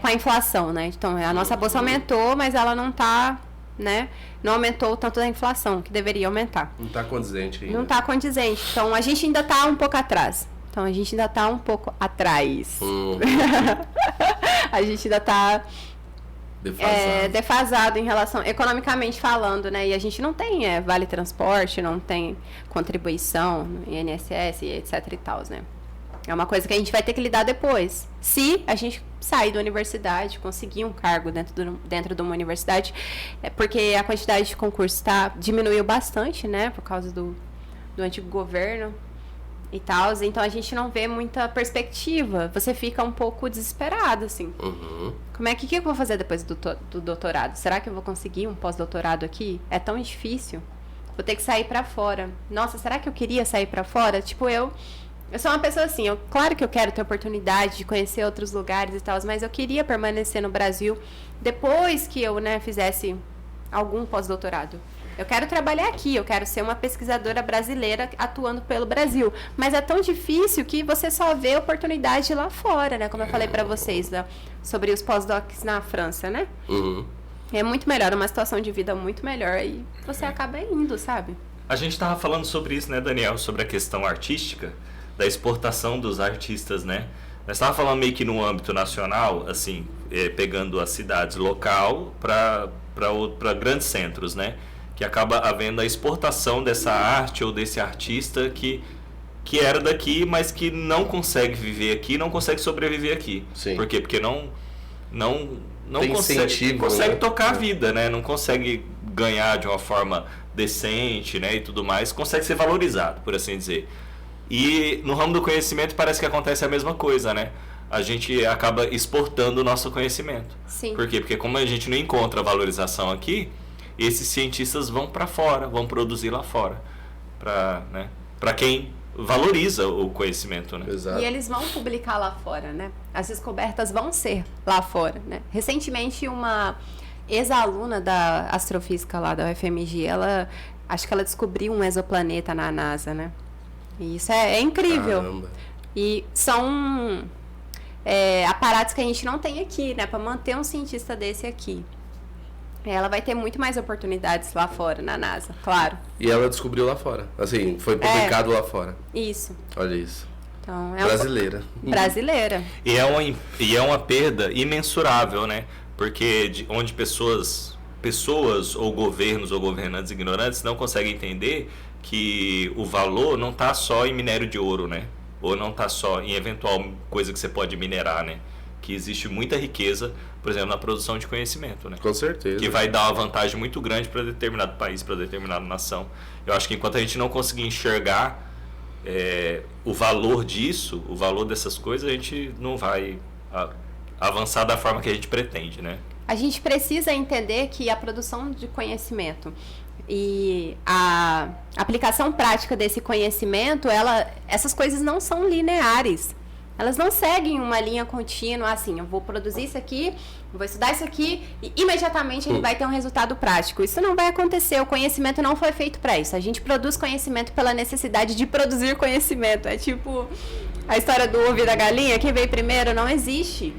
Com a inflação, né? Então, a nossa bolsa aumentou, mas ela não está, né? Não aumentou tanto da inflação, que deveria aumentar. Não está condizente ainda. Não está condizente. Então, a gente ainda está um pouco atrás. A gente ainda tá defasado em relação, economicamente falando, né? E a gente não tem vale transporte, não tem contribuição, INSS, etc e tal, né? É uma coisa que a gente vai ter que lidar depois. Se a gente sair da universidade, conseguir um cargo dentro de uma universidade, porque a quantidade de concursos diminuiu bastante, né? Por causa do antigo governo e tal. Então a gente não vê muita perspectiva. Você fica um pouco desesperado, assim. Uhum. Como é que eu vou fazer depois do doutorado? Será que eu vou conseguir um pós-doutorado aqui? É tão difícil. Vou ter que sair pra fora. Nossa, será que eu queria sair pra fora? Tipo, eu sou uma pessoa assim, claro que eu quero ter oportunidade de conhecer outros lugares e tal, mas eu queria permanecer no Brasil depois que eu, fizesse algum pós-doutorado. Eu quero trabalhar aqui, eu quero ser uma pesquisadora brasileira atuando pelo Brasil. Mas é tão difícil que você só vê oportunidade lá fora, né? Como eu falei para vocês, sobre os pós-docs na França, né? Uhum. É muito melhor, uma situação de vida muito melhor e você acaba indo, sabe? A gente estava falando sobre isso, né, Daniel? Sobre a questão artística, da exportação dos artistas, né? Nós estávamos falando meio que no âmbito nacional, assim, pegando as cidades local para grandes centros, né? Que acaba havendo a exportação dessa arte ou desse artista que era daqui, mas que não consegue viver aqui, não consegue sobreviver aqui. Sim. Por quê? Porque não tem consegue, incentivo, consegue né? tocar a vida, né? Não consegue ganhar de uma forma decente, né? E tudo mais. Consegue ser valorizado, por assim dizer. E no ramo do conhecimento parece que acontece a mesma coisa, né? A gente acaba exportando o nosso conhecimento. Sim. Por quê? Porque como a gente não encontra valorização aqui, esses cientistas vão para fora, vão produzir lá fora. Para quem valoriza o conhecimento, né? Exato. E eles vão publicar lá fora, né? As descobertas vão ser lá fora, né? Recentemente, uma ex-aluna da astrofísica lá da UFMG, acho que ela descobriu um exoplaneta na NASA, né? E isso é incrível. Caramba. E são aparatos que a gente não tem aqui, né? Para manter um cientista desse aqui. Ela vai ter muito mais oportunidades lá fora, na NASA, claro. E ela descobriu lá fora. Assim, foi publicado lá fora. Isso. Olha isso. Então, Brasileira. Brasileira. E é uma perda imensurável, né? Porque onde pessoas ou governos ou governantes ignorantes não conseguem entender que o valor não está só em minério de ouro, né? Ou não está só em eventual coisa que você pode minerar, né? Que existe muita riqueza, por exemplo, na produção de conhecimento, né? Com certeza. Que vai dar uma vantagem muito grande para determinado país, para determinada nação. Eu acho que enquanto a gente não conseguir enxergar o valor disso, o valor dessas coisas, a gente não vai avançar da forma que a gente pretende, né? A gente precisa entender que a produção de conhecimento e a aplicação prática desse conhecimento, essas coisas não são lineares. Elas não seguem uma linha contínua, assim, eu vou produzir isso aqui, vou estudar isso aqui e imediatamente ele vai ter um resultado prático. Isso não vai acontecer, o conhecimento não foi feito para isso. A gente produz conhecimento pela necessidade de produzir conhecimento. É tipo a história do ovo e da galinha, quem veio primeiro não existe.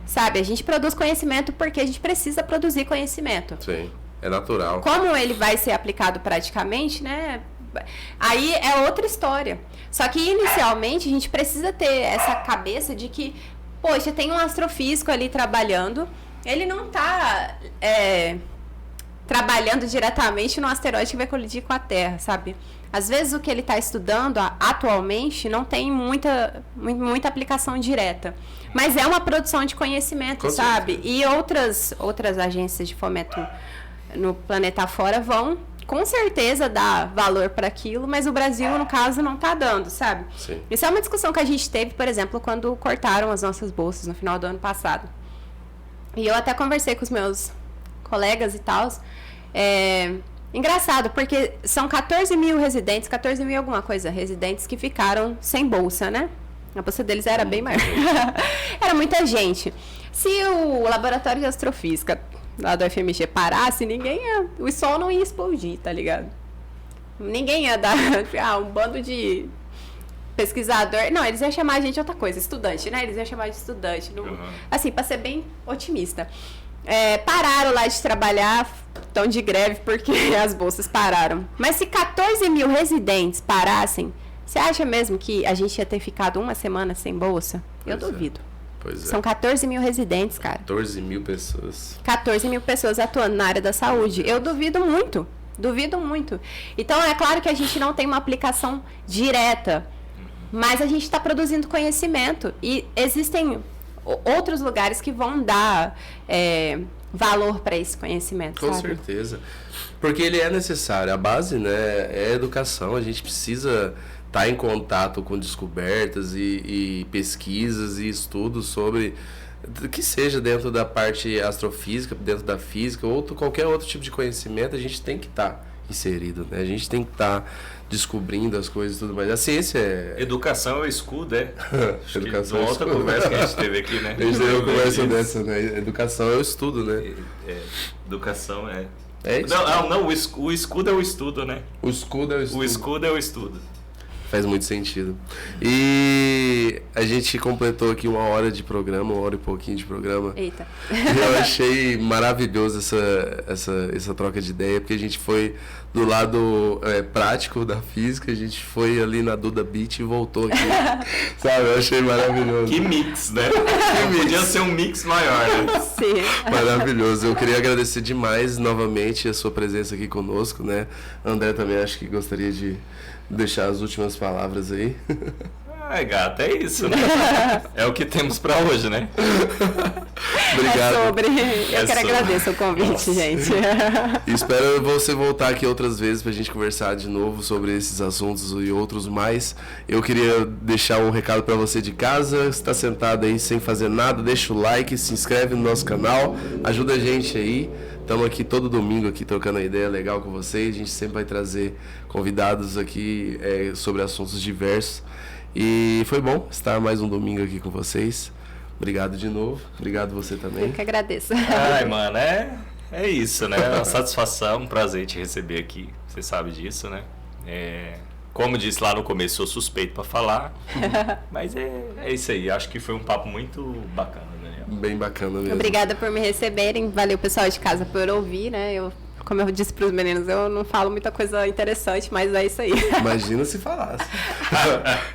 Sabe, a gente produz conhecimento porque a gente precisa produzir conhecimento. Sim, é natural. Como ele vai ser aplicado praticamente, né? Aí é outra história. Só que inicialmente a gente precisa ter essa cabeça de que, poxa, tem um astrofísico ali trabalhando, ele não está trabalhando diretamente no asteroide que vai colidir com a Terra, sabe? Às vezes o que ele está estudando atualmente não tem muita aplicação direta. Mas é uma produção de conhecimento, sabe? E outras agências de fomento no planeta fora vão, com certeza, dar valor para aquilo, mas o Brasil, no caso, não está dando, sabe? Sim. Isso é uma discussão que a gente teve, por exemplo, quando cortaram as nossas bolsas no final do ano passado. E eu até conversei com os meus colegas e tal. Engraçado, porque são 14 mil residentes, 14 mil alguma coisa, residentes que ficaram sem bolsa, né? A bolsa deles era bem maior. Era muita gente. Se o laboratório de astrofísica lá do FMG parasse, o sol não ia explodir, tá ligado? Ninguém ia dar um bando de pesquisador. Não, eles iam chamar a gente de outra coisa, estudante, né? Eles iam chamar de estudante. Assim, pra ser bem otimista. Pararam lá de trabalhar, estão de greve porque as bolsas pararam. Mas se 14 mil residentes parassem, você acha mesmo que a gente ia ter ficado uma semana sem bolsa? Eu duvido. Pois é. São 14 mil residentes, cara. 14 mil pessoas. 14 mil pessoas atuando na área da saúde. Eu duvido muito. Duvido muito. Então, é claro que a gente não tem uma aplicação direta, mas a gente está produzindo conhecimento. E existem outros lugares que vão dar valor para esse conhecimento, Com sabe? certeza. Porque ele é necessário. A base, né, é educação. A gente precisa estar em contato com descobertas e pesquisas e estudos sobre... que seja dentro da parte astrofísica, dentro da física, ou qualquer outro tipo de conhecimento, a gente tem que estar inserido, né? A gente tem que estar descobrindo as coisas e tudo mais. A ciência é... Educação é o escudo, é? Acho Educação que é o outra escudo. conversa que a gente teve aqui, né? A gente teve uma conversa dessa, né? Educação é o estudo, né? Educação é... isso. Não, o escudo é o estudo, né? O escudo é o estudo. O escudo é o estudo. Faz muito sentido. E a gente completou aqui 1 hora de programa, 1 hora e pouquinho de programa. Eita. Eu achei maravilhoso essa troca de ideia, porque a gente foi do lado prático da física, a gente foi ali na Duda Beat e voltou aqui. Sabe? Eu achei maravilhoso. Que mix, né? Podia ser um mix maior, né? Sim. Maravilhoso. Eu queria agradecer demais novamente a sua presença aqui conosco, né? André também acho que gostaria de deixar as últimas palavras aí. Ai, gata, é isso, né? É o que temos pra hoje, né? Obrigado. Eu quero agradecer o convite, gente. Espero você voltar aqui outras vezes pra gente conversar de novo sobre esses assuntos e outros mais. Eu queria deixar um recado pra você de casa. Se tá sentado aí sem fazer nada, deixa o like, se inscreve no nosso canal, ajuda a gente aí. Estamos aqui todo domingo aqui trocando uma ideia legal com vocês. A gente sempre vai trazer convidados aqui sobre assuntos diversos. E foi bom estar mais um domingo aqui com vocês. Obrigado de novo. Obrigado você também. Eu que agradeço. Ai, mano, é isso, né? É uma satisfação, um prazer te receber aqui. Você sabe disso, né? Como disse lá no começo, sou suspeito para falar. Mas é isso aí. Acho que foi um papo muito bacana, Daniel. Bem bacana mesmo. Obrigada por me receberem. Valeu, pessoal de casa, por ouvir, né? Como eu disse para os meninos, eu não falo muita coisa interessante, mas é isso aí. Imagina se falasse.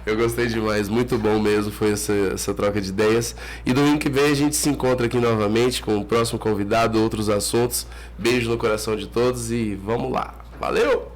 Eu gostei demais, muito bom mesmo, foi essa troca de ideias. E domingo que vem a gente se encontra aqui novamente com o próximo convidado, outros assuntos. Beijo no coração de todos e vamos lá. Valeu!